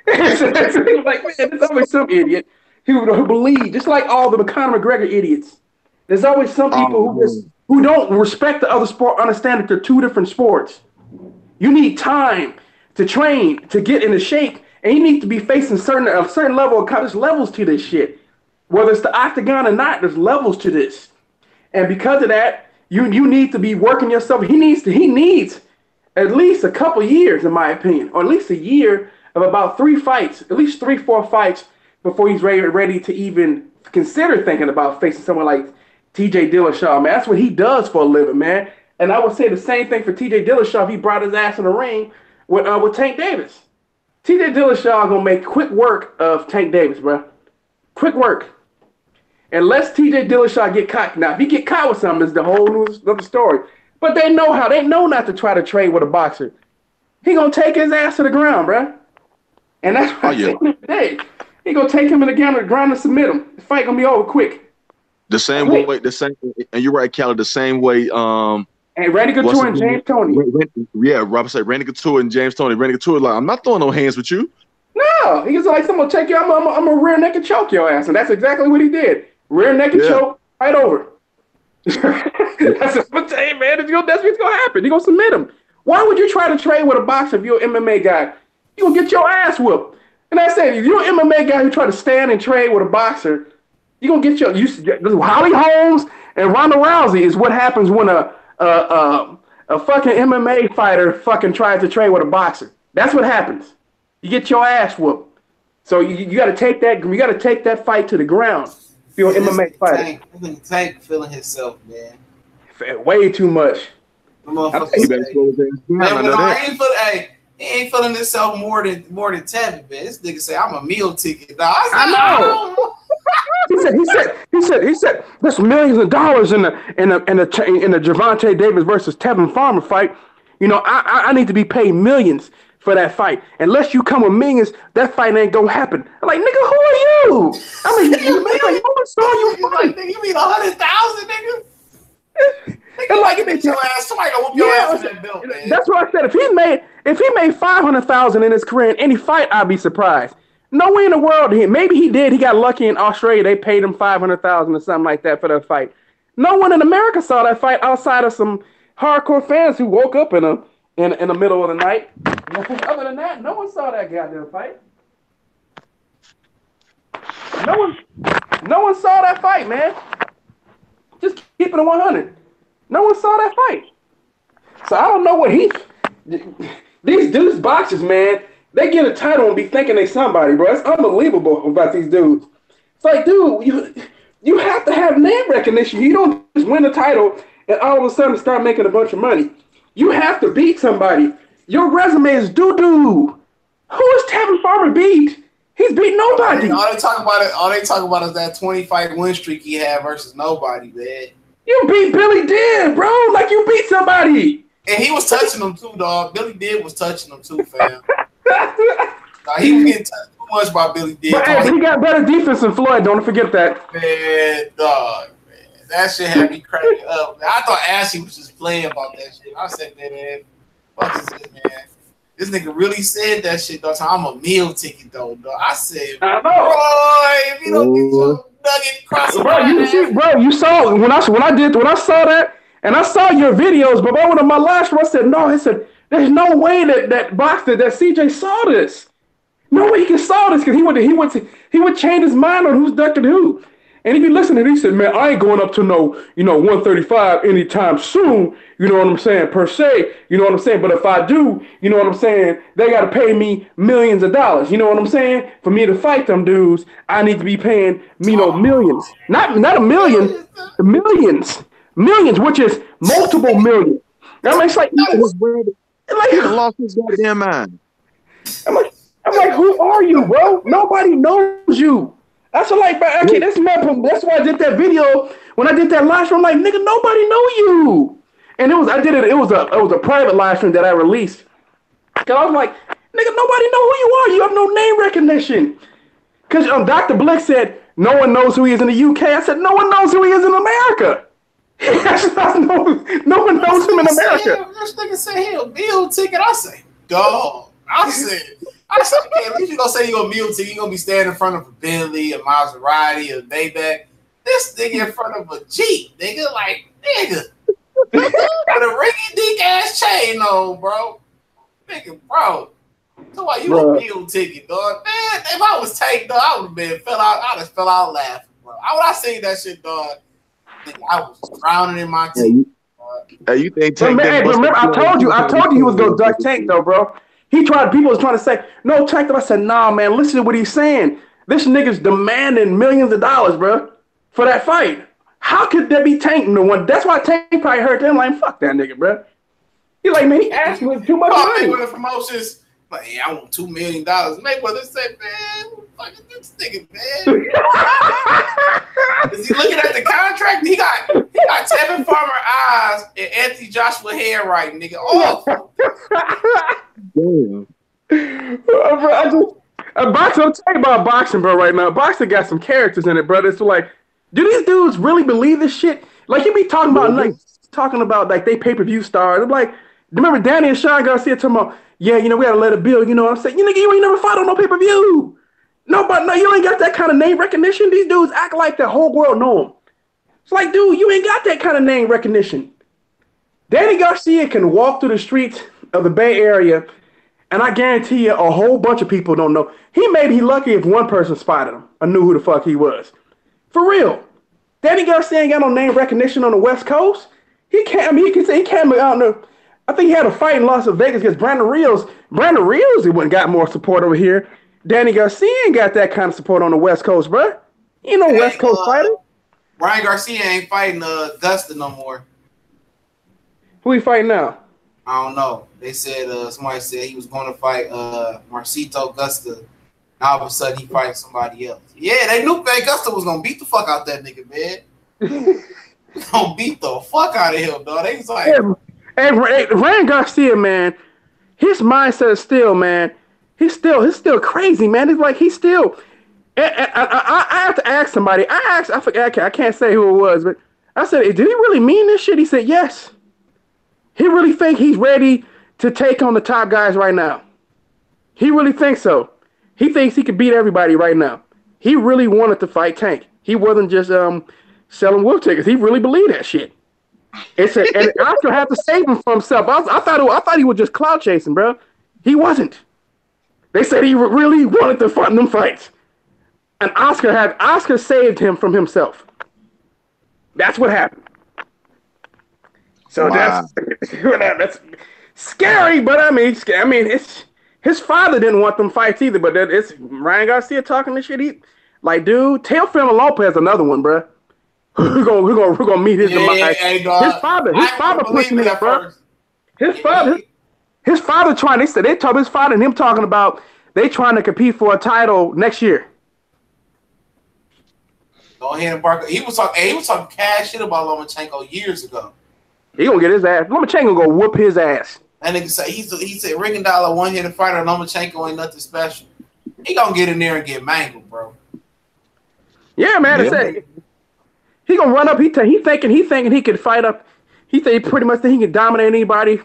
Like, man, there's always some idiot who believe, just like all the Conor McGregor idiots. There's always some people who don't respect the other sport, understand that they're two different sports. You need time to train, to get into shape, and you need to be facing a certain level of there's levels to this shit. Whether it's the octagon or not, there's levels to this. And because of that, you need to be working yourself. He needs at least a couple years, in my opinion, or at least a year of about 3 fights, at least 3-4 fights before he's ready to even consider thinking about facing someone like TJ Dillashaw, man. That's what he does for a living, man. And I would say the same thing for TJ Dillashaw if he brought his ass in the ring with Tank Davis. TJ Dillashaw gonna make quick work of Tank Davis, bro. Quick work. Unless TJ Dillashaw get caught. Now, if he get caught with something, it's the whole other story. But they know not to try to trade with a boxer. He gonna take his ass to the ground, bro. And that's what today. He gonna take him in the ground and submit him. The fight gonna be over quick. The same way, and you're right, Callie, the same way. And Randy Couture and James Toney. Robert said Randy Couture and James Toney. Randy Couture like, I'm not throwing no hands with you. No, he's like, someone check you. I'm a rear naked choke your ass, and that's exactly what he did. Rear naked choke right over. That's what I'm saying, man. That's what's gonna happen. You're gonna submit him. Why would you try to trade with a boxer if you're an MMA guy? You're gonna get your ass whooped. And I said, if you're an MMA guy who try to stand and trade with a boxer, you're gonna get Holly Holmes and Ronda Rousey is what happens when a fucking MMA fighter fucking tries to trade with a boxer. That's what happens. You get your ass whooped. So you gotta take that fight to the ground. If you're an MMA fighter. Tank feeling himself, man. Way too much. He ain't feeling himself more than Tevin, man. This nigga say I'm a meal ticket. Nah, I know. He said there's millions of dollars in the Javante Davis versus Tevin Farmer fight. You know, I need to be paid millions for that fight. Unless you come with millions, that fight ain't gonna happen. I'm like, nigga, who are you? I mean, you saw you fight. You mean 100,000, nigga? Nigga, like you your ass, somebody gonna whoop your ass in that belt, man. That's what I said. If he made 500,000 in his career in any fight, I'd be surprised. No way in the world. Maybe he did. He got lucky in Australia. They paid him 500,000 or something like that for that fight. No one in America saw that fight outside of some hardcore fans who woke up in the middle of the night. Other than that, no one saw that goddamn fight. No one saw that fight, man. Just keeping it 100. No one saw that fight. So I don't know what these dudes boxers, man, they get a title and be thinking they somebody, bro. It's unbelievable about these dudes. It's like, dude, you have to have name recognition. You don't just win the title and all of a sudden start making a bunch of money. You have to beat somebody. Your resume is doo-doo. Who is Tevin Farmer beat? He's beat nobody. All they talk about is that 20-fight win streak he had versus nobody, man. You beat Billy Dib, bro. Like you beat somebody. And he was touching them too, dog. Billy Dib was touching them too, fam. He was getting touched too much by Billy D. But he got better defense than Floyd. Don't forget that. Man, dog. Man. That shit had me cracking up. Man. I thought Ashley was just playing about that shit. I said, man, fuck is this, man? This nigga really said that shit, dog. I'm a meal ticket, though, dog. I said, I know. Boy, if you don't get your nugget crossing you saw when I saw that, and I saw your videos, but one of my last one, I said, no, I said, there's no way that Boxer, that CJ saw this. No way he can saw this because he would change his mind on who's ducking who. And if you listen to it, he said, man, I ain't going up to no, 135 anytime soon, you know what I'm saying, per se, you know what I'm saying? But if I do, you know what I'm saying, they got to pay me millions of dollars, you know what I'm saying? For me to fight them dudes, I need to be paying, millions. Not a million, millions, which is multiple millions. I mean, it's like, he lost his goddamn mind. I'm like, who are you, bro? Nobody knows you. That's like, okay, that's why I did that video. When I did that live stream, I'm like, nigga, nobody know you. And it was a private live stream that I released. Cause I was like, nigga, nobody know who you are. You have no name recognition. Cause Dr. Blick said no one knows who he is in the UK. I said no one knows who he is in America. no one knows him in America. This nigga said he a meal ticket. I say, dog. I said, okay, at least you gonna say you a meal ticket. You gonna be standing in front of a Bentley, a Maserati, a Maybach. This nigga in front of a Jeep, nigga, like nigga, with a ringy dink ass chain on, bro. Nigga, bro. So why you a meal ticket, dog? Man, if I was Tank, dog, I would have fell out. I just fell out laughing, bro. When I seen that shit, dog, nigga, I was drowning in my teeth. Hey, you think Tank? Remember, I told you he was gonna duck Tank though, bro. People was trying to say, no, Tank. I said, nah, man, listen to what he's saying. This nigga's demanding millions of dollars, bro, for that fight. How could there be Tank in the one? That's why Tank probably heard them like, fuck that nigga, bro. He like, man, he asked me too much money. With the promotions, like, hey, I want $2 million. Mayweather said, man, fuck this nigga, man. Is he looking at the contract? He got Tevin Farmer eyes and Anthony Joshua hair right, nigga. Oh. Damn. Bro, boxing, I'll tell you about boxing, bro, right now. Boxing got some characters in it, brother. So, like, do these dudes really believe this shit? Like, you be talking about, like, they pay-per-view stars. I'm like, remember Danny and Shawn Garcia talking about, yeah, we gotta let it build, you know what I'm saying? You ain't never fought on no pay-per-view. No, you ain't got that kind of name recognition. These dudes act like the whole world know them. It's like, dude, you ain't got that kind of name recognition. Danny Garcia can walk through the streets of the Bay Area, and I guarantee you a whole bunch of people don't know. He lucky if one person spotted him or knew who the fuck he was. For real. Danny Garcia ain't got no name recognition on the West Coast. He can't, he can say he can't, I don't know. I think he had a fight in Las Vegas against Brandon Rios. Brandon Rios, he wouldn't got more support over here. Danny Garcia ain't got that kind of support on the West Coast, bro. You know West Coast fighter. Ryan Garcia ain't fighting Augusta no more. Who he fighting now? I don't know. They said somebody said he was going to fight Marcito Augusta. Now all of a sudden he fighting somebody else. Yeah, they knew Augusta was gonna beat the fuck out that nigga, man. Gonna beat the fuck out of him, dog. They was like, hey, Ryan Garcia, man, his mindset is still, man. He's still crazy, man. It's like he's still. I have to ask somebody. I forget. I can't say who it was, but I said, "Did he really mean this shit?" He said, "Yes." He really think he's ready to take on the top guys right now. He really thinks so. He thinks he could beat everybody right now. He really wanted to fight Tank. He wasn't just selling wolf tickets. He really believed that shit. And Oscar had to save him from himself. I thought he was just clout chasing, bro. He wasn't. They said he really wanted to fight them fights. And Oscar saved him from himself. That's what happened. So wow. that's scary, but I mean, it's his father didn't want them fights either. But it's Ryan Garcia talking this shit. He like, dude, tell Fernando Lopez another one, bro. We're gonna meet his demise. His father pushing it, bro. His father trying. They told his father and him talking about they trying to compete for a title next year. Go ahead and bark. He was talking cash shit about Lomachenko years ago. He gonna get his ass. Lomachenko gonna whoop his ass. That nigga say he said Rigondeaux one-hitter fighter, Lomachenko ain't nothing special. He gonna get in there and get mangled, bro. Yeah, man. Yeah. He gonna run up. He thinking he could fight up. He pretty much think he can dominate anybody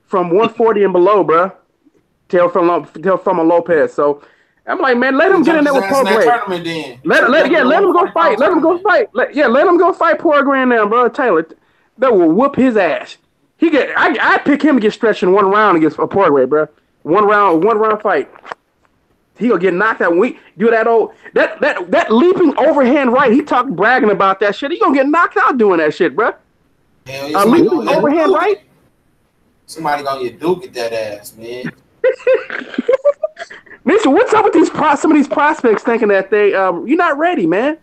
from 140 and below, bro. Till from a Lopez. So I'm like, man, let him get in there with Poirier. Let him go fight. Let him go fight. Let him go fight Poirier now, bro. Taylor, that will whoop his ass. I pick him to get stretched in 1 round against Poirier, bro. One round fight. He gonna get knocked out. When we do that leaping overhand right, he talking bragging about that shit. He gonna get knocked out doing that shit, bro. Yeah, leaping overhand right. Somebody gonna get Duke at that ass, man. Listen, what's up with some of these prospects thinking that you're not ready, man?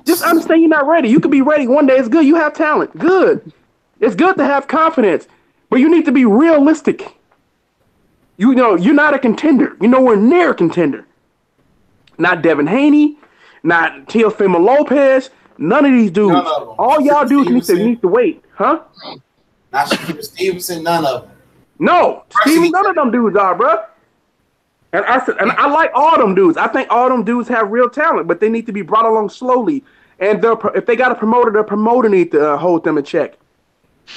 Just understand you're not ready. You could be ready one day. It's good. You have talent. Good. It's good to have confidence, but you need to be realistic. You know, you're not a contender. You're nowhere near a contender. Not Devin Haney, not Teofimo Lopez, none of these dudes. All y'all dudes need to wait. Huh? Not Stevenson, none of them. No, none of them dudes are, bro. And I like all them dudes. I think all them dudes have real talent, but they need to be brought along slowly. And if they got a promoter, the promoter need to hold them in check.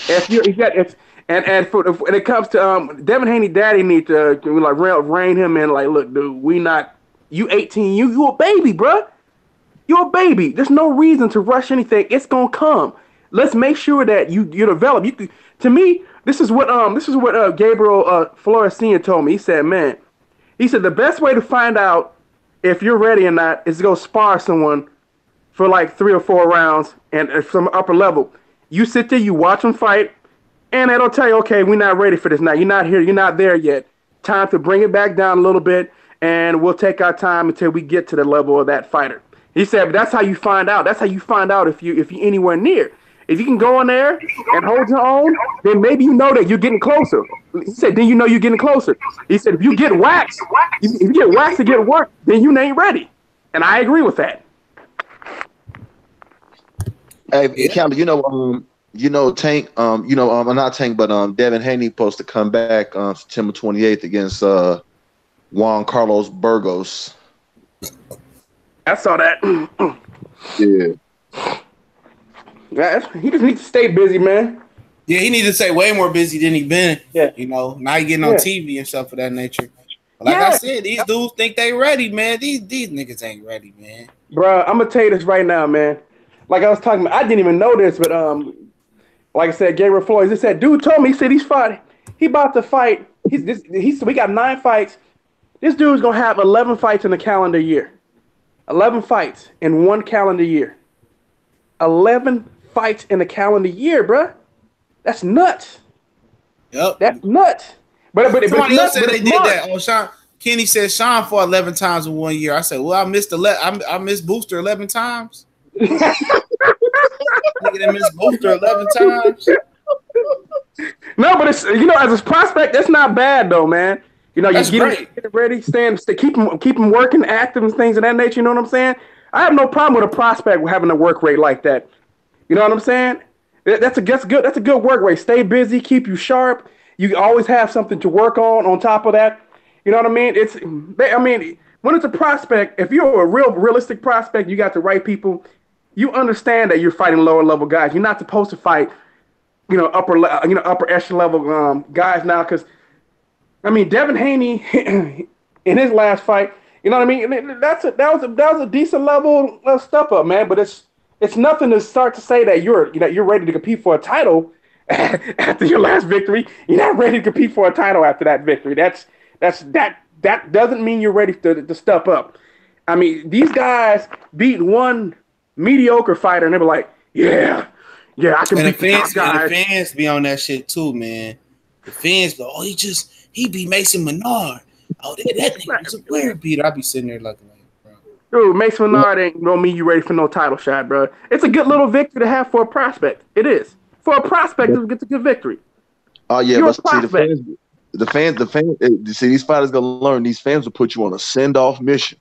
And when it comes to Devin Haney, daddy need to like rein him in. Like, look, dude, you 18, you a baby, bro. You're a baby. There's no reason to rush anything. It's gonna come. Let's make sure that you develop. To me, this is what Gabriel Florentine told me. He said, man, the best way to find out if you're ready or not is to go spar someone for like 3 or 4 rounds and from upper level. You sit there, you watch them fight. And it'll tell you, okay, we're not ready for this now. You're not here. You're not there yet. Time to bring it back down a little bit, and we'll take our time until we get to the level of that fighter. He said, but that's how you find out. That's how you find out if you're anywhere near. If you can go in there and hold your own, then maybe you know that you're getting closer. He said, then you know you're getting closer. He said, if you get waxed, if you get waxed to get work, then you ain't ready. And I agree with that. Hey, Campbell, Tank, not Tank, but Devin Haney supposed to come back on September 28th against Juan Carlos Burgos. I saw that. Yeah. He just needs to stay busy, man. Yeah, he needs to stay way more busy than he been. Yeah. You know, now he getting on TV and stuff of that nature. But like I said, these dudes think they ready, man. These niggas ain't ready, man. Bro, I'm gonna tell you this right now, man. Like I was talking about, I didn't even know this, but like I said, Gabriel Flores, this dude told me, he said he about to fight. We got 9 fights. This dude's gonna have 11 fights in a calendar year. 11 fights in 1 calendar year. 11 fights in a calendar year, bruh. That's nuts. Yep. That's nuts. But somebody else said they did that. Oh, Shawn Kenny said Shawn fought 11 times in 1 year. I said, well, I missed Booster 11 times. Nigga missed Booster 11 times. No, but it's as a prospect, that's not bad though, man. You get ready, keep them working, active, and things of that nature. You know what I'm saying? I have no problem with a prospect having a work rate like that. You know what I'm saying? That's a good work rate. Stay busy, keep you sharp. You always have something to work on top of that. You know what I mean? When it's a prospect, if you're a realistic prospect, you got the right people. You understand that you're fighting lower level guys. You're not supposed to fight, upper echelon level guys now. Because Devin Haney in his last fight, you know what I mean? That was a decent level step up, man. But it's nothing to start to say that you're ready to compete for a title after your last victory. You're not ready to compete for a title after that victory. That doesn't mean you're ready to step up. These guys beat one mediocre fighter, and they were like, yeah, I can beat the top guys. And the fans be on that shit too, man. The fans go, oh, he beat Mason Menard. Oh, that nigga was a weird beater. I be sitting there looking like, bro. Dude, Mason Menard ain't gonna mean you ready for no title shot, bro. It's a good little victory to have for a prospect. It is. For a prospect, it's a good victory. Oh yeah, but see the fans. See, these fighters gonna learn. These fans will put you on a send-off mission.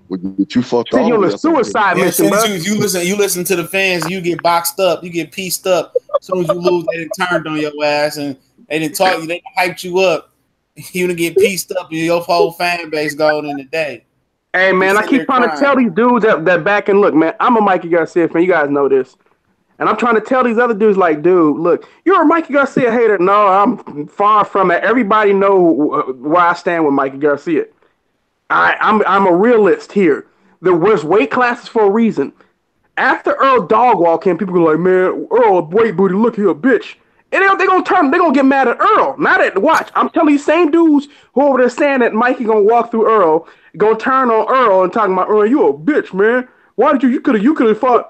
Get you fucked off. You on a suicide mission, bro. You listen to the fans. You get boxed up. You get pieced up. As soon as you lose, they turned on your ass, and They didn't talk you. They hyped you up. You didn't get pieced up, and your whole fan base gone in the day. Hey man, I keep trying to tell these dudes that back and look, man. I'm a Mikey Garcia fan. You guys know this. And I'm trying to tell these other dudes, like, dude, look, you're a Mikey Garcia hater. No, I'm far from it. Everybody know where I stand with Mikey Garcia. I'm a realist here. There was weight classes for a reason. After Earl dog walk in, people go like, man, Earl, weight booty, look here, bitch. And they're gonna get mad at Earl, not at watch. I'm telling you, same dudes who over there saying that Mikey gonna walk through Earl, gonna turn on Earl and talking about Earl, you a bitch, man. Why did you could have fought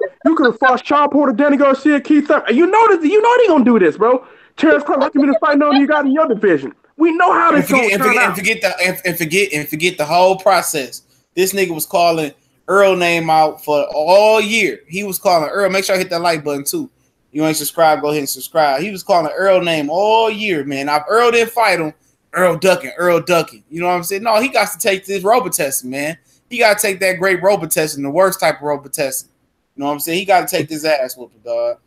Shawn Porter, Danny Garcia, Keith Thurman. You know they gonna do this, bro. Terrence Crawford, how can you fight on you got in your division? We know how this gonna turn out. Forget the whole process. This nigga was calling Earl name out for all year. He was calling Earl. Make sure I hit that like button too. You ain't subscribed, go ahead and subscribe. He was calling Earl name all year, man. Now, if Earl didn't fight him, Earl ducking. You know what I'm saying? No, he got to take this Robitussin, man. He got to take that great Robitussin, the worst type of Robitussin. You know what I'm saying? He got to take this ass whooping, dog.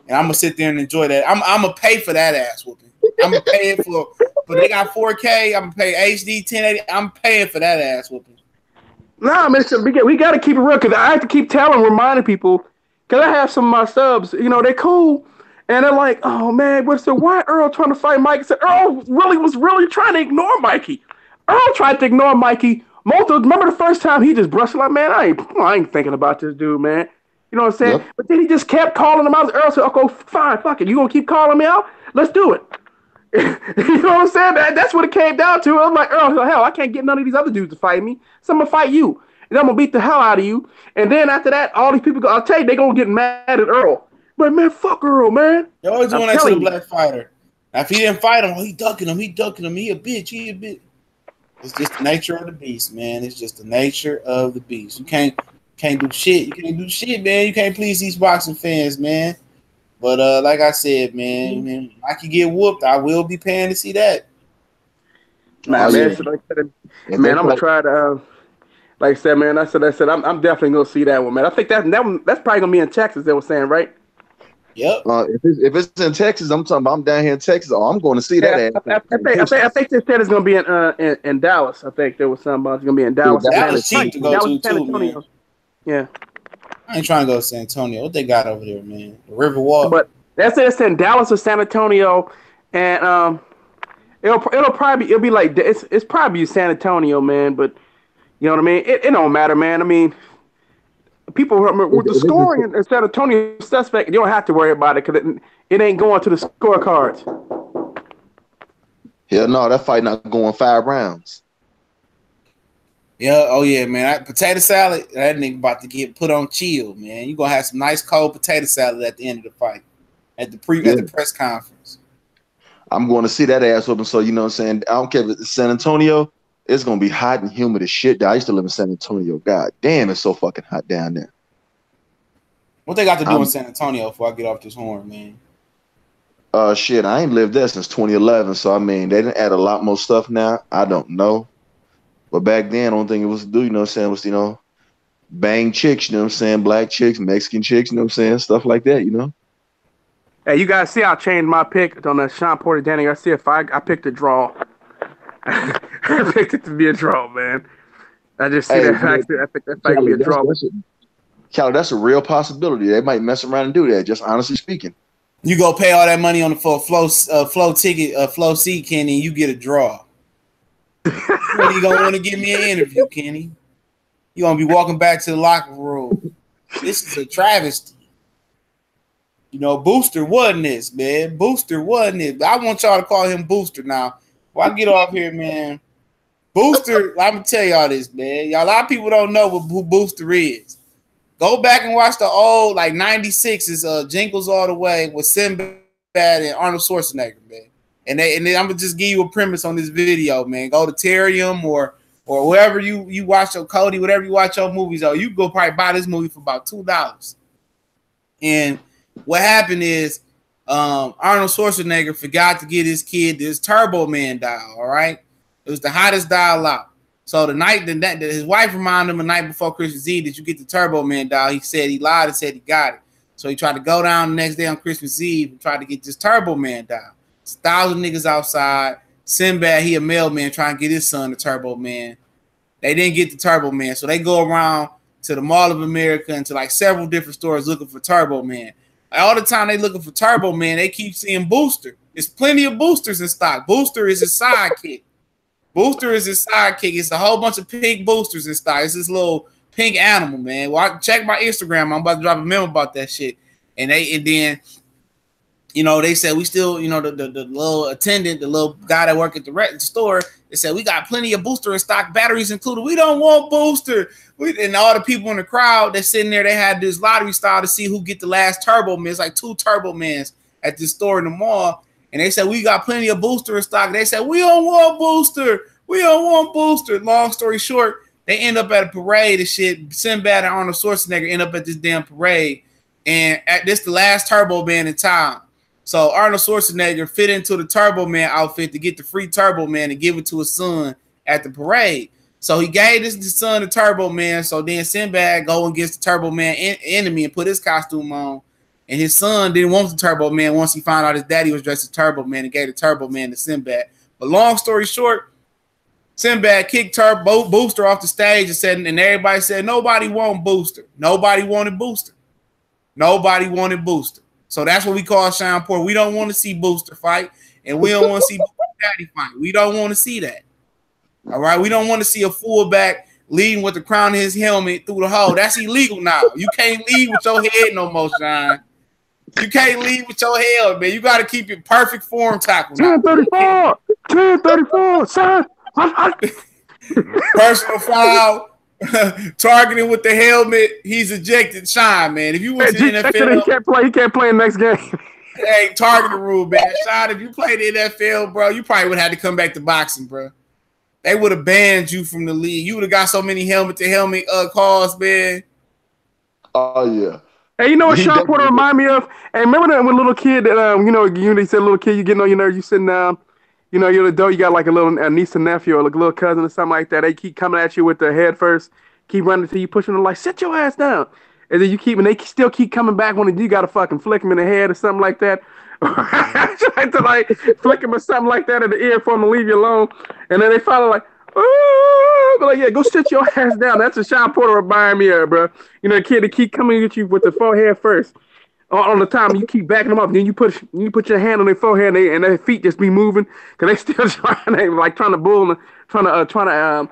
And I'm going to sit there and enjoy that. I'm going to pay for that ass whooping. I'm going to pay it for they got 4K. I'm going to pay HD 1080. I'm paying for that ass whooping. Nah, man, we got to keep it real because I have to keep reminding people. Because I have some of my subs, you know, they're cool. And they're like, oh, man, why Earl trying to fight Mikey? I said, Earl was really trying to ignore Mikey. Earl tried to ignore Mikey. Remember the first time he just brushed it like, man, I ain't thinking about this dude, man. You know what I'm saying? Yep. But then he just kept calling him out. Earl said, okay, fine, fuck it. You going to keep calling me out? Let's do it. You know what I'm saying? That's what it came down to. I'm like, Earl, hell, I can't get none of these other dudes to fight me. So I'm going to fight you. And I'm going to beat the hell out of you. And then after that, all these people, I'll tell you, they're going to get mad at Earl. But, man, fuck Earl, man. They're always doing that to the black fighter. Now, if he didn't fight him, he ducking him. He a bitch. It's just the nature of the beast, man. It's just the nature of the beast. You can't do shit. You can't do shit, man. You can't please these boxing fans, man. But like I said, man, I can get whooped. I will be paying to see that. Nah, man, I'm going to try to... Like I said, man, I said, I'm definitely gonna see that one, man. I think that's probably gonna be in Texas. They were saying, right? Yep. If it's in Texas, I'm talking about I'm down here in Texas. Oh, I'm going to see that. I think they said it's gonna be in Dallas. I think there was something about it's gonna be in Dallas. Dallas cheap to go to too, man. Yeah. I ain't trying to go to San Antonio. What they got over there, man? The Riverwalk. But that's it. It's in Dallas or San Antonio, and it'll probably like it's probably San Antonio, man, but. You know what I mean? It don't matter, man. I mean, people with the scoring in San Antonio suspect, you don't have to worry about it because it ain't going to the scorecards. Yeah, no, that fight not going 5 rounds. Yeah, oh yeah, man. Potato salad, that nigga about to get put on chill, man. You gonna have some nice cold potato salad at the end of the fight, at the press conference. I'm going to see that ass open. So you know what I'm saying? I don't care if it's San Antonio. It's going to be hot and humid as shit. I used to live in San Antonio. God damn, it's so fucking hot down there. What they got to do in San Antonio before I get off this horn, man? Shit, I ain't lived there since 2011. So, I mean, they didn't add a lot more stuff now. I don't know. But back then, the only thing it was to do, you know what I'm saying, was, you know, bang chicks, you know what I'm saying, black chicks, Mexican chicks, you know what I'm saying, stuff like that, you know? Hey, you guys see I changed my pick on the Shawn Porter, Danny Garcia. I picked a draw. I picked it to be a draw, man. I just see that fact. I think that fight could be a draw. Callie, that's a real possibility. They might mess around and do that, just honestly speaking. You go pay all that money on the flow ticket, flow seat, Kenny, and you get a draw. You gonna want to give me an interview, Kenny. You gonna be walking back to the locker room. This is a travesty. You know, Booster wasn't this, man. Booster wasn't it. I want y'all to call him Booster now. Well, I get off here, man. Booster, I'm gonna tell y'all this, man. Y'all, a lot of people don't know who Booster is. Go back and watch the old, like 96's Jingles All the Way with Sinbad and Arnold Schwarzenegger, man. And then I'm gonna just give you a premise on this video, man. Go to Terrium or wherever you watch your Cody, whatever you watch your movies on. You can go probably buy this movie for about $2. And what happened is Arnold Schwarzenegger forgot to get his kid this Turbo Man dial, all right? It was the hottest dial out. So the night that his wife reminded him the night before Christmas Eve that you get the Turbo Man dial, he said he lied and said he got it. So he tried to go down the next day on Christmas Eve and try to get this Turbo Man dial. It's 1,000 niggas outside. Sinbad, he a mailman trying to get his son the Turbo Man. They didn't get the Turbo Man, so they go around to the Mall of America and to like several different stores looking for Turbo Man. All the time they looking for Turbo Man, they keep seeing Booster. There's plenty of boosters in stock. Booster is his sidekick. Booster is his sidekick. It's a whole bunch of pink boosters in stock. It's this little pink animal, man. Well, check my Instagram. I'm about to drop a memo about that shit. And then, you know, they said we still, you know, the little attendant, the little guy that worked at the store, they said we got plenty of Booster in stock, batteries included. We don't want Booster. And all the people in the crowd that's sitting there, they had this lottery style to see who get the last Turbo Man. It's like 2 Turbo Mans at this store in the mall. And they said we got plenty of Booster in stock. They said we don't want Booster. We don't want Booster. Long story short, they end up at a parade and shit. Sinbad and Arnold Schwarzenegger end up at this damn parade. And at this the last Turbo Man in town. So Arnold Schwarzenegger fit into the Turbo Man outfit to get the free Turbo Man and give it to his son at the parade. So he gave his son the Turbo Man. So then Sinbad go and gets the Turbo Man enemy and put his costume on. And his son didn't want the Turbo Man once he found out his daddy was dressed as Turbo Man and gave the Turbo Man to Sinbad. But long story short, Sinbad kicked Booster off the stage and said, and everybody said nobody wanted Booster. Nobody wanted Booster. Nobody wanted Booster. So that's what we call Shawn Porter. We don't want to see Booster fight, and we don't want to see Daddy fight. We don't want to see that. All right, we don't want to see a fullback leading with the crown of his helmet through the hole. That's illegal now. You can't lead with your head no more, Shawn. You can't lead with your head, man. You got to keep it perfect form tackle. 10-34, 10-34, son. Personal foul. Targeting with the helmet, he's ejected. Shawn, man. If you went to the NFL, he can't play in the next game. Hey, targeting rule, man. Shawn, if you played the NFL, bro, you probably would have had to come back to boxing, bro. They would have banned you from the league. You would have got so many helmet to helmet calls, man. Oh yeah. Hey, you know what Shawn Porter remind me of? Hey, remember that when little kid that you said little kid, you getting on your nerves, you sitting down. You know, you're the adult, you got like a niece and nephew or like a little cousin or something like that. They keep coming at you with their head first, keep running to you, pushing them like, sit your ass down. And then they still keep coming back when you got to fucking flick them in the head or something like that. Trying to like flick them or something like that in the ear for them to leave you alone. And then they finally like, oh, like, yeah, go sit your ass down. That's what Shawn Porter remind me of, bro. You know, the kid that keep coming at you with the forehead first. On the time you keep backing them up, then you put your hand on their forehead and their feet just be moving because they still trying to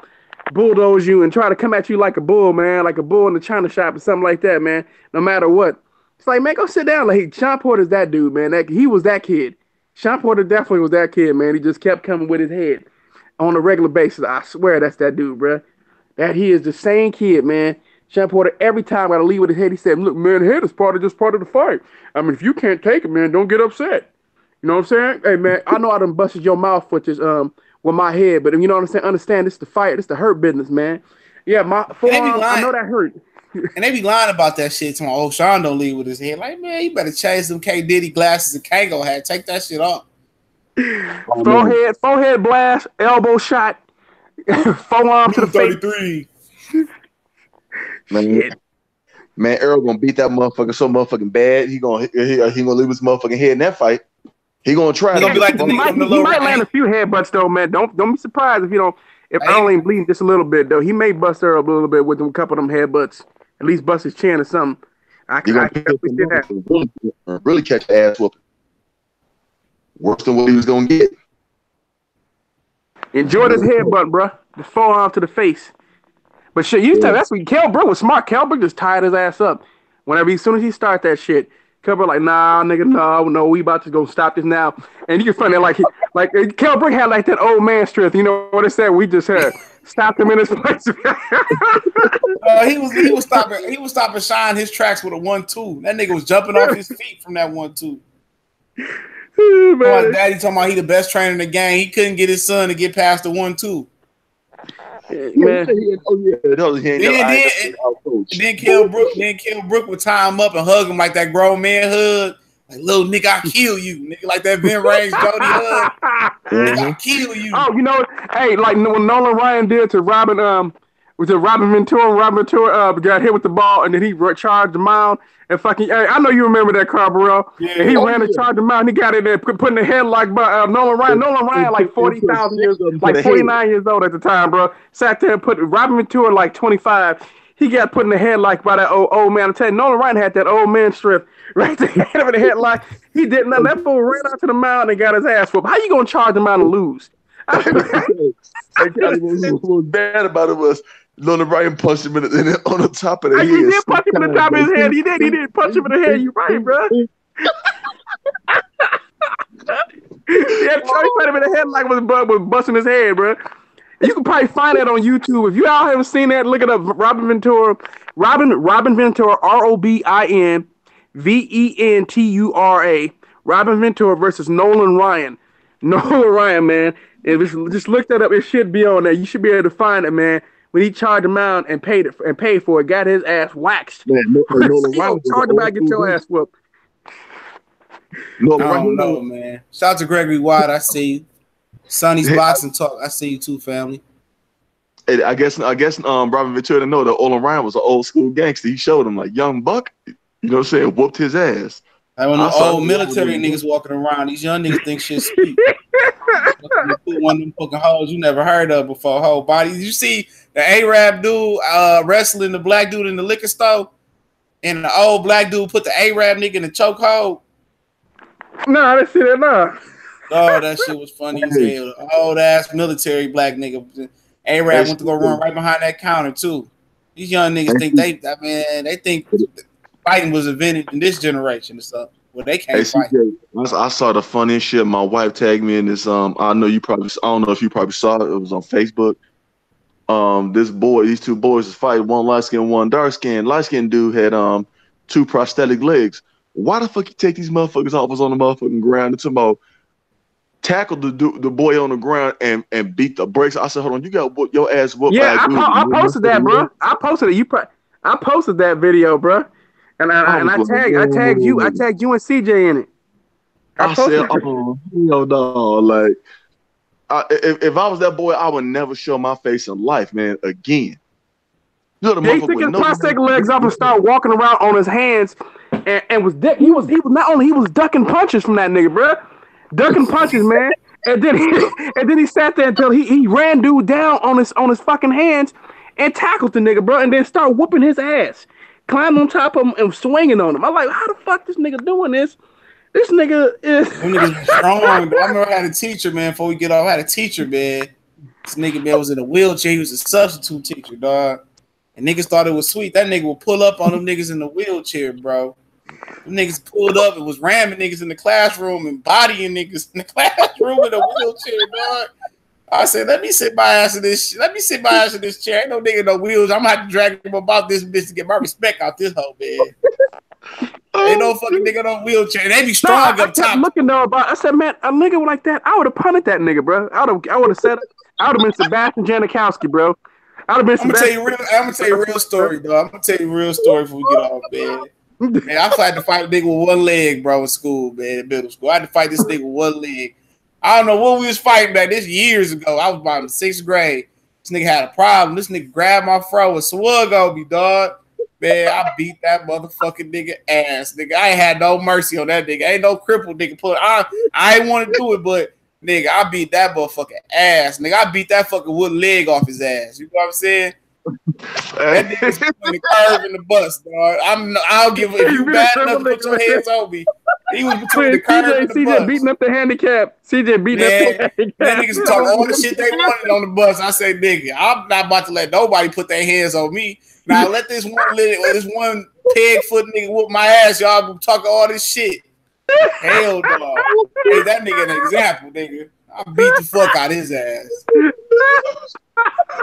bulldoze you and try to come at you like a bull, man, like a bull in the china shop or something like that, man. No matter what, it's like, man, go sit down. Like Shawn Porter's that dude, man. He was that kid. Shawn Porter definitely was that kid, man. He just kept coming with his head on a regular basis. I swear that's that dude, bro. That he is the same kid, man. Shawn Porter every time got to leave with his head. He said, "Look, man, the head is part of the fight. I mean, if you can't take it, man, don't get upset. You know what I'm saying? Hey, man, I know I done busted your mouth with this with my head, but you know what I'm saying? Understand, this is the fight. This is the hurt business, man. Yeah, my forearm, I know that hurt." And they be lying about that shit. To my old Shawn don't leave with his head. Like, man, you better change them K Diddy glasses and Kango hat. Take that shit off. Forehead blast, elbow shot, forearm to the face. 33. Man, Earl gonna beat that motherfucker so motherfucking bad. He gonna leave his motherfucking head in that fight. He gonna try. He might land a few headbutts though, man. Don't be surprised if Earl ain't bleeding just a little bit though. He may bust Earl a little bit with a couple of them headbutts. At least bust his chin or something. I can definitely see that. Really catch the ass whooping. Worse than what he was gonna get. Enjoy this headbutt, bro. The forearm to the face. But shit, that's what Kell Brook was smart. Kell Brook just tied his ass up. As soon as he start that shit, Kell Brook like, nah, nigga, no, we about to go stop this now. And you can find it like Kell Brook had like that old man strength. You know what it said? We just had stopped him in his place. He was stopping Shawn his tracks with a 1-2. That nigga was jumping off his feet from that 1-2. My daddy talking about he the best trainer in the game. He couldn't get his son to get past the 1-2. Man. Then Kell Brook would tie him up and hug him like that grown man hug. Like, little nigga, I kill you. Nigga, like that Ben Range Jody hug. Nigga, I kill you. Oh, hey, like when Nolan Ryan did to Robin, Was it Robin Ventura? Robin Ventura got hit with the ball, and then he charged the mound. And fucking, I know you remember that car, bro. Yeah. And he ran and charged the mound. He got it there, putting the head like Nolan Ryan. Nolan Ryan, like 40,000 years old, like 49 years old at the time, bro. Sat there and put Robin Ventura like 25. He got put in the head like by that old man. I'm telling you, Nolan Ryan had that old man strength right there in the head like he did nothing. That fool ran out to the mound and got his ass whooped. How you gonna charge the mound and lose? What was bad about it was Nolan Ryan punched him on the top of the head. He did punch him in the top of his head. He did punch him in the head. You right, bro. Yeah, Charlie put him in the head like was busting his head, bro. You can probably find that on YouTube. If you all haven't seen that, look it up. Robin Ventura, Robin Ventura, ROBINVENTURA. Robin Ventura versus Nolan Ryan. Nolan Ryan, man. Just look that up. It should be on there. You should be able to find it, man. When he charged him out and paid for it, got his ass waxed. Man, Nolan Ryan charged him out, get your ass whooped. I don't know, man. Shout out to Gregory Watt. I see you. Sonny's Boxing Talk. I see you too, family. Hey, I guess Robin Ventura didn't know that Nolan Ryan was an old school gangster. He showed him like young buck, you know what I'm saying, whooped his ass. I don't know, old military niggas walking around. These young niggas think shit speak. One of them fucking hoes you never heard of before. Whole body. You see the Arab dude wrestling the black dude in the liquor store, and the old black dude put the Arab nigga in the chokehold. No, I didn't see that. No. Oh, that shit was funny as hell. Old ass military black nigga. Arab went to go run right behind that counter too. These young niggas think they think fighting was invented in this generation or something. Well, they can't fight. I saw the funniest shit. My wife tagged me in this. I don't know if you probably saw it. It was on Facebook. These two boys was fighting. One light skin, one dark skin. Light skin dude had two prosthetic legs. Why the fuck you take these motherfuckers off us on the motherfucking ground? It's about tackled the boy on the ground and beat the brakes. I said, hold on, you got your ass whooped. Yeah, I posted that, bro. I posted it. I posted that video, bro. And I tagged you and CJ in it. I said, dog, like if I was that boy, I would never show my face in life, man, again. He took his prosthetic legs off and started walking around on his hands and was he was ducking punches from that nigga, bro. Ducking punches, man. And then he sat there until he ran dude down on his fucking hands and tackled the nigga, bro, and then started whooping his ass. Climbed on top of him and swinging on him. I'm like, how the fuck this nigga doing this? This nigga is strong. I remember I had a teacher, man, before we get off. I had a teacher, man. This nigga, man, was in a wheelchair. He was a substitute teacher, dog. And niggas thought it was sweet. That nigga would pull up on them niggas in the wheelchair, bro. Them niggas pulled up and was ramming niggas in the classroom and bodying niggas in the classroom in a wheelchair, dog. I said, let me sit my ass in this chair. Ain't no nigga no wheels. I'm gonna have to drag him about this bitch to get my respect out this hoe, man. Ain't no fucking nigga no wheelchair. They be strong up top. Looking though, I said, man, a nigga like that, I would have punted that nigga, bro. I would have said, I would have been Sebastian Janikowski, bro. I'm gonna tell you a real story, dog. I'm gonna tell you a real story before we get off, man. Man, I had to fight a nigga with one leg, bro, in school, man, in middle school. I had to fight this nigga with one leg. I don't know what we was fighting back. This years ago. I was about in 6th grade. This nigga had a problem. This nigga grabbed my fro and swung on me, dog. Man, I beat that motherfucking nigga ass, nigga. I ain't had no mercy on that nigga. Ain't no crippled nigga. I ain't want to do it, but nigga, I beat that motherfucking ass. Nigga, I beat that fucking wooden leg off his ass. You know what I'm saying? That nigga's between the curve and the bus, dog. I'll give it. If you bad enough to put your hands on me, he was between the curve and the bus. CJ beating up the handicap. CJ beating up the handicap. That niggas talk all the shit they wanted on the bus. I say, nigga, I'm not about to let nobody put their hands on me. Now let this one peg foot nigga whoop my ass. Y'all talking all this shit. Hell no. Hey, that nigga an example, nigga. I beat the fuck out his ass.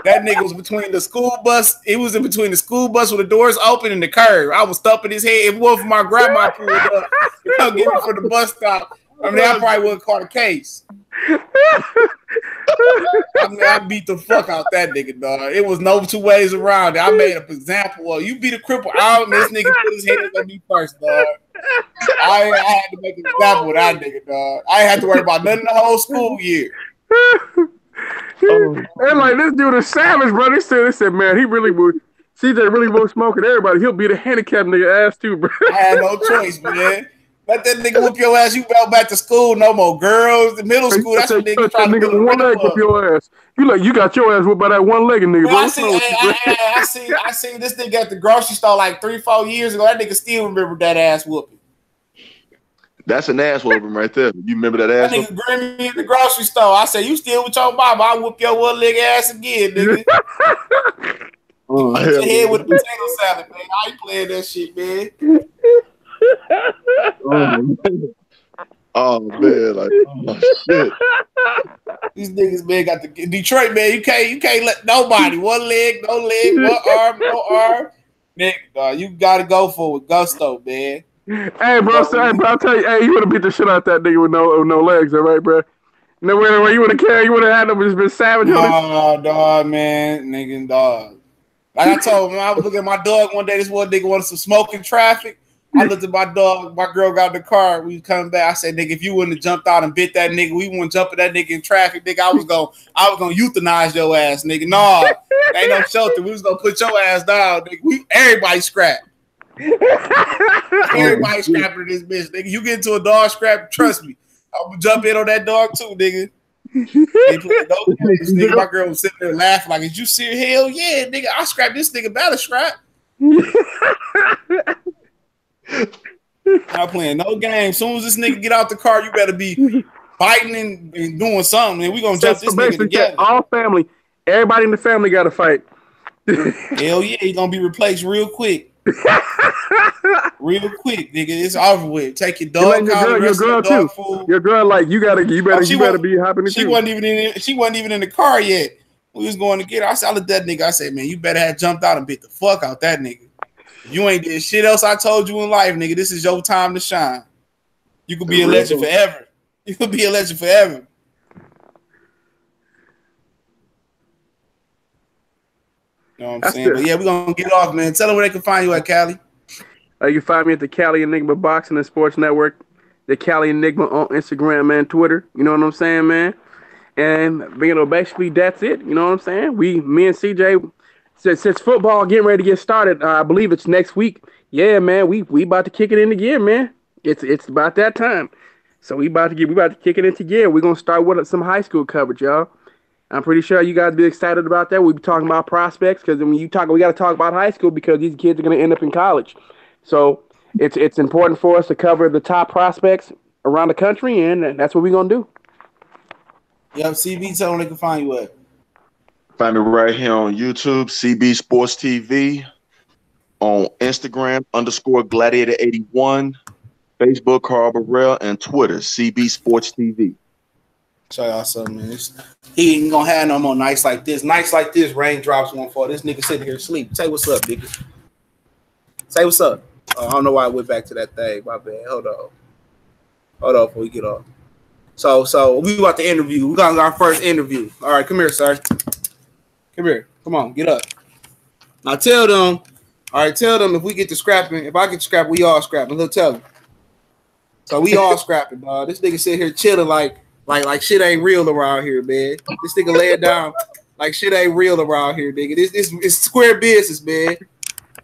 That nigga was between the school bus. He was in between the school bus with the doors open and the curb. I was stumping his head. If it wasn't for my grandma pulled up, come get me from the bus stop. I mean, I probably would have caught a case. I beat the fuck out that nigga, dog. It was no two ways around it. I made an example of you beat a cripple out, and this nigga put his hands on me first, dog. I had to make an example of that nigga, dog. I ain't had to worry about nothing the whole school year. They're like, this dude is savage, bro. They said, man, he really would. CJ really won't smoke at everybody. He'll beat a handicapped nigga ass too, bro. I had no choice, man. Let that nigga whoop your ass. You go back to school. No more girls. The middle school. That's what nigga trying to do. One leg whoop your ass. You got your ass whooped by that one-legged nigga, bro. I see this nigga at the grocery store like 3-4 years ago. That nigga still remember that ass whooping. That's an ass whooping right there. You remember that ass? That nigga grinned me at the grocery store. I said, "You still with your mama? I whoop your one leg ass again, nigga." Your head with a potato salad, man. I ain't playing that shit, man. Oh man, like shit. These niggas, man, got the Detroit, man. You can't let nobody one leg, one arm. Nigga, you gotta go for it with gusto, man. Hey, bro, I'll tell you, hey, you would have beat the shit out that nigga with no legs, all right, bro? No way you would have carried, you would have had them just been savage. No, dog, man, nigga, dog. Like I told him, I was looking at my dog one day. This one nigga wanted some smoke in traffic. I looked at my dog. My girl got in the car. We was coming back. I said, "Nigga, if you wouldn't have jumped out and bit that nigga, we wouldn't jump at that nigga in traffic, nigga. I was gonna euthanize your ass, nigga. Nah, ain't no shelter. We was gonna put your ass down, nigga. Everybody scrap. Everybody scrapping this bitch, nigga. You get into a dog scrap, trust me. I'm gonna jump in on that dog too, nigga." Nigga, my girl was sitting there laughing like, "Is you serious? Hell yeah, nigga! I scrapped this nigga battle scrap." Not playing no game. As soon as this nigga get out the car, you better be fighting and doing something. And we gonna jump this nigga together. All family, everybody in the family got to fight. Hell yeah, he gonna be replaced real quick. Real quick, nigga. It's over with. Take your dog out. Your girl too. Food. Your girl, like you better be hopping in. She wasn't even in the car yet. We was going to get her. I said, I looked at that nigga. I said, man, you better have jumped out and bit the fuck out that nigga. You ain't did shit else I told you in life, nigga. This is your time to shine. You could be a legend forever. You could be a legend forever. You know what I'm saying? But yeah, we're going to get off, man. Tell them where they can find you at, Cali. You can find me at the Cali Enigma Boxing and Sports Network, the Cali Enigma on Instagram and Twitter. You know what I'm saying, man? And, you know, basically that's it. You know what I'm saying? Me and CJ, since football getting ready to get started, I believe it's next week. Yeah, man, we about to kick it into gear, man. It's about that time. So we about to kick it into gear. We're gonna start with some high school coverage, y'all. I'm pretty sure you guys be excited about that. We'll be talking about prospects because when we got to talk about high school because these kids are gonna end up in college. So it's important for us to cover the top prospects around the country, and that's what we're gonna do. Yep, CB, tell them they can find you at. Find me right here on YouTube, CB Sports TV, on Instagram _Gladiator81, Facebook Carl Burrell, and Twitter CB Sports TV. Show y'all something, man. He ain't gonna have no more nights like this. Nights like this, raindrops won't fall. This nigga sitting here asleep. Say what's up, nigga. Say what's up. I don't know why I went back to that thing. My bad. Hold on before we get off. So we about to interview. We got our first interview. All right, come here, sir. Come here. Come on, get up. Now tell them if we get to scrapping, if I get to scrap, we all scrapping. He'll tell them. So we all scrapping, dog. This nigga sit here chilling like shit ain't real around here, man. This nigga lay it down like shit ain't real around here, nigga. This it's square business, man.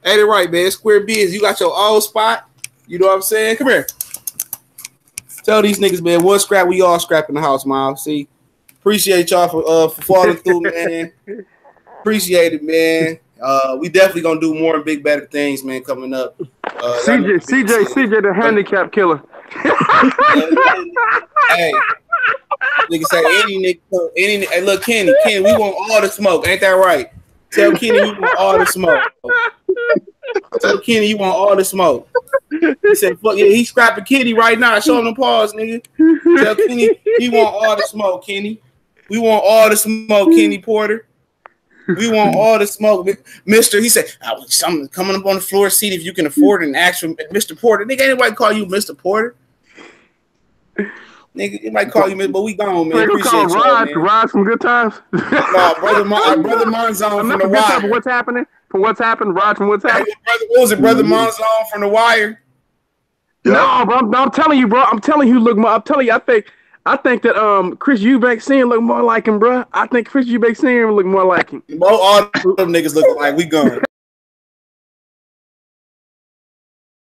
Ain't it right, man? It's square business. You got your own spot. You know what I'm saying? Come here. Tell these niggas, man, one scrap, we all scrap in the house, Miles. See? Appreciate y'all for falling through, man. Appreciate it, man. We definitely gonna do more and big, better things, man, coming up. CJ, the handicap killer. Hey, nigga say any hey, look, Kenny, we want all the smoke. Ain't that right? Tell Kenny we want all the smoke. Tell Kenny you want all the smoke. He said, fuck yeah, he's scrapping Kenny right now. Show him the pause, nigga. Tell Kenny he want all the smoke, Kenny. We want all the smoke, Kenny Porter. We want all the smoke, Mister. He said, I'm coming up on the floor seat if you can afford it and ask for Mr. Porter. Nigga, anybody call you Mr. Porter? Nigga, it might call you, but we gone, man. Appreciate you, Rod from Good Times. No, brother Monzon from The Wire. From What's Happening? From What's Happened? Rod from What's Happening? What was it, brother Monzon from The Wire? No, bro. I'm telling you, bro. I'm telling you. Look, I'm telling you. I I think that Chris Eubank Sr. look more like him, bro. I think Chris Eubank Sr. look more like him. All them niggas look like we gone.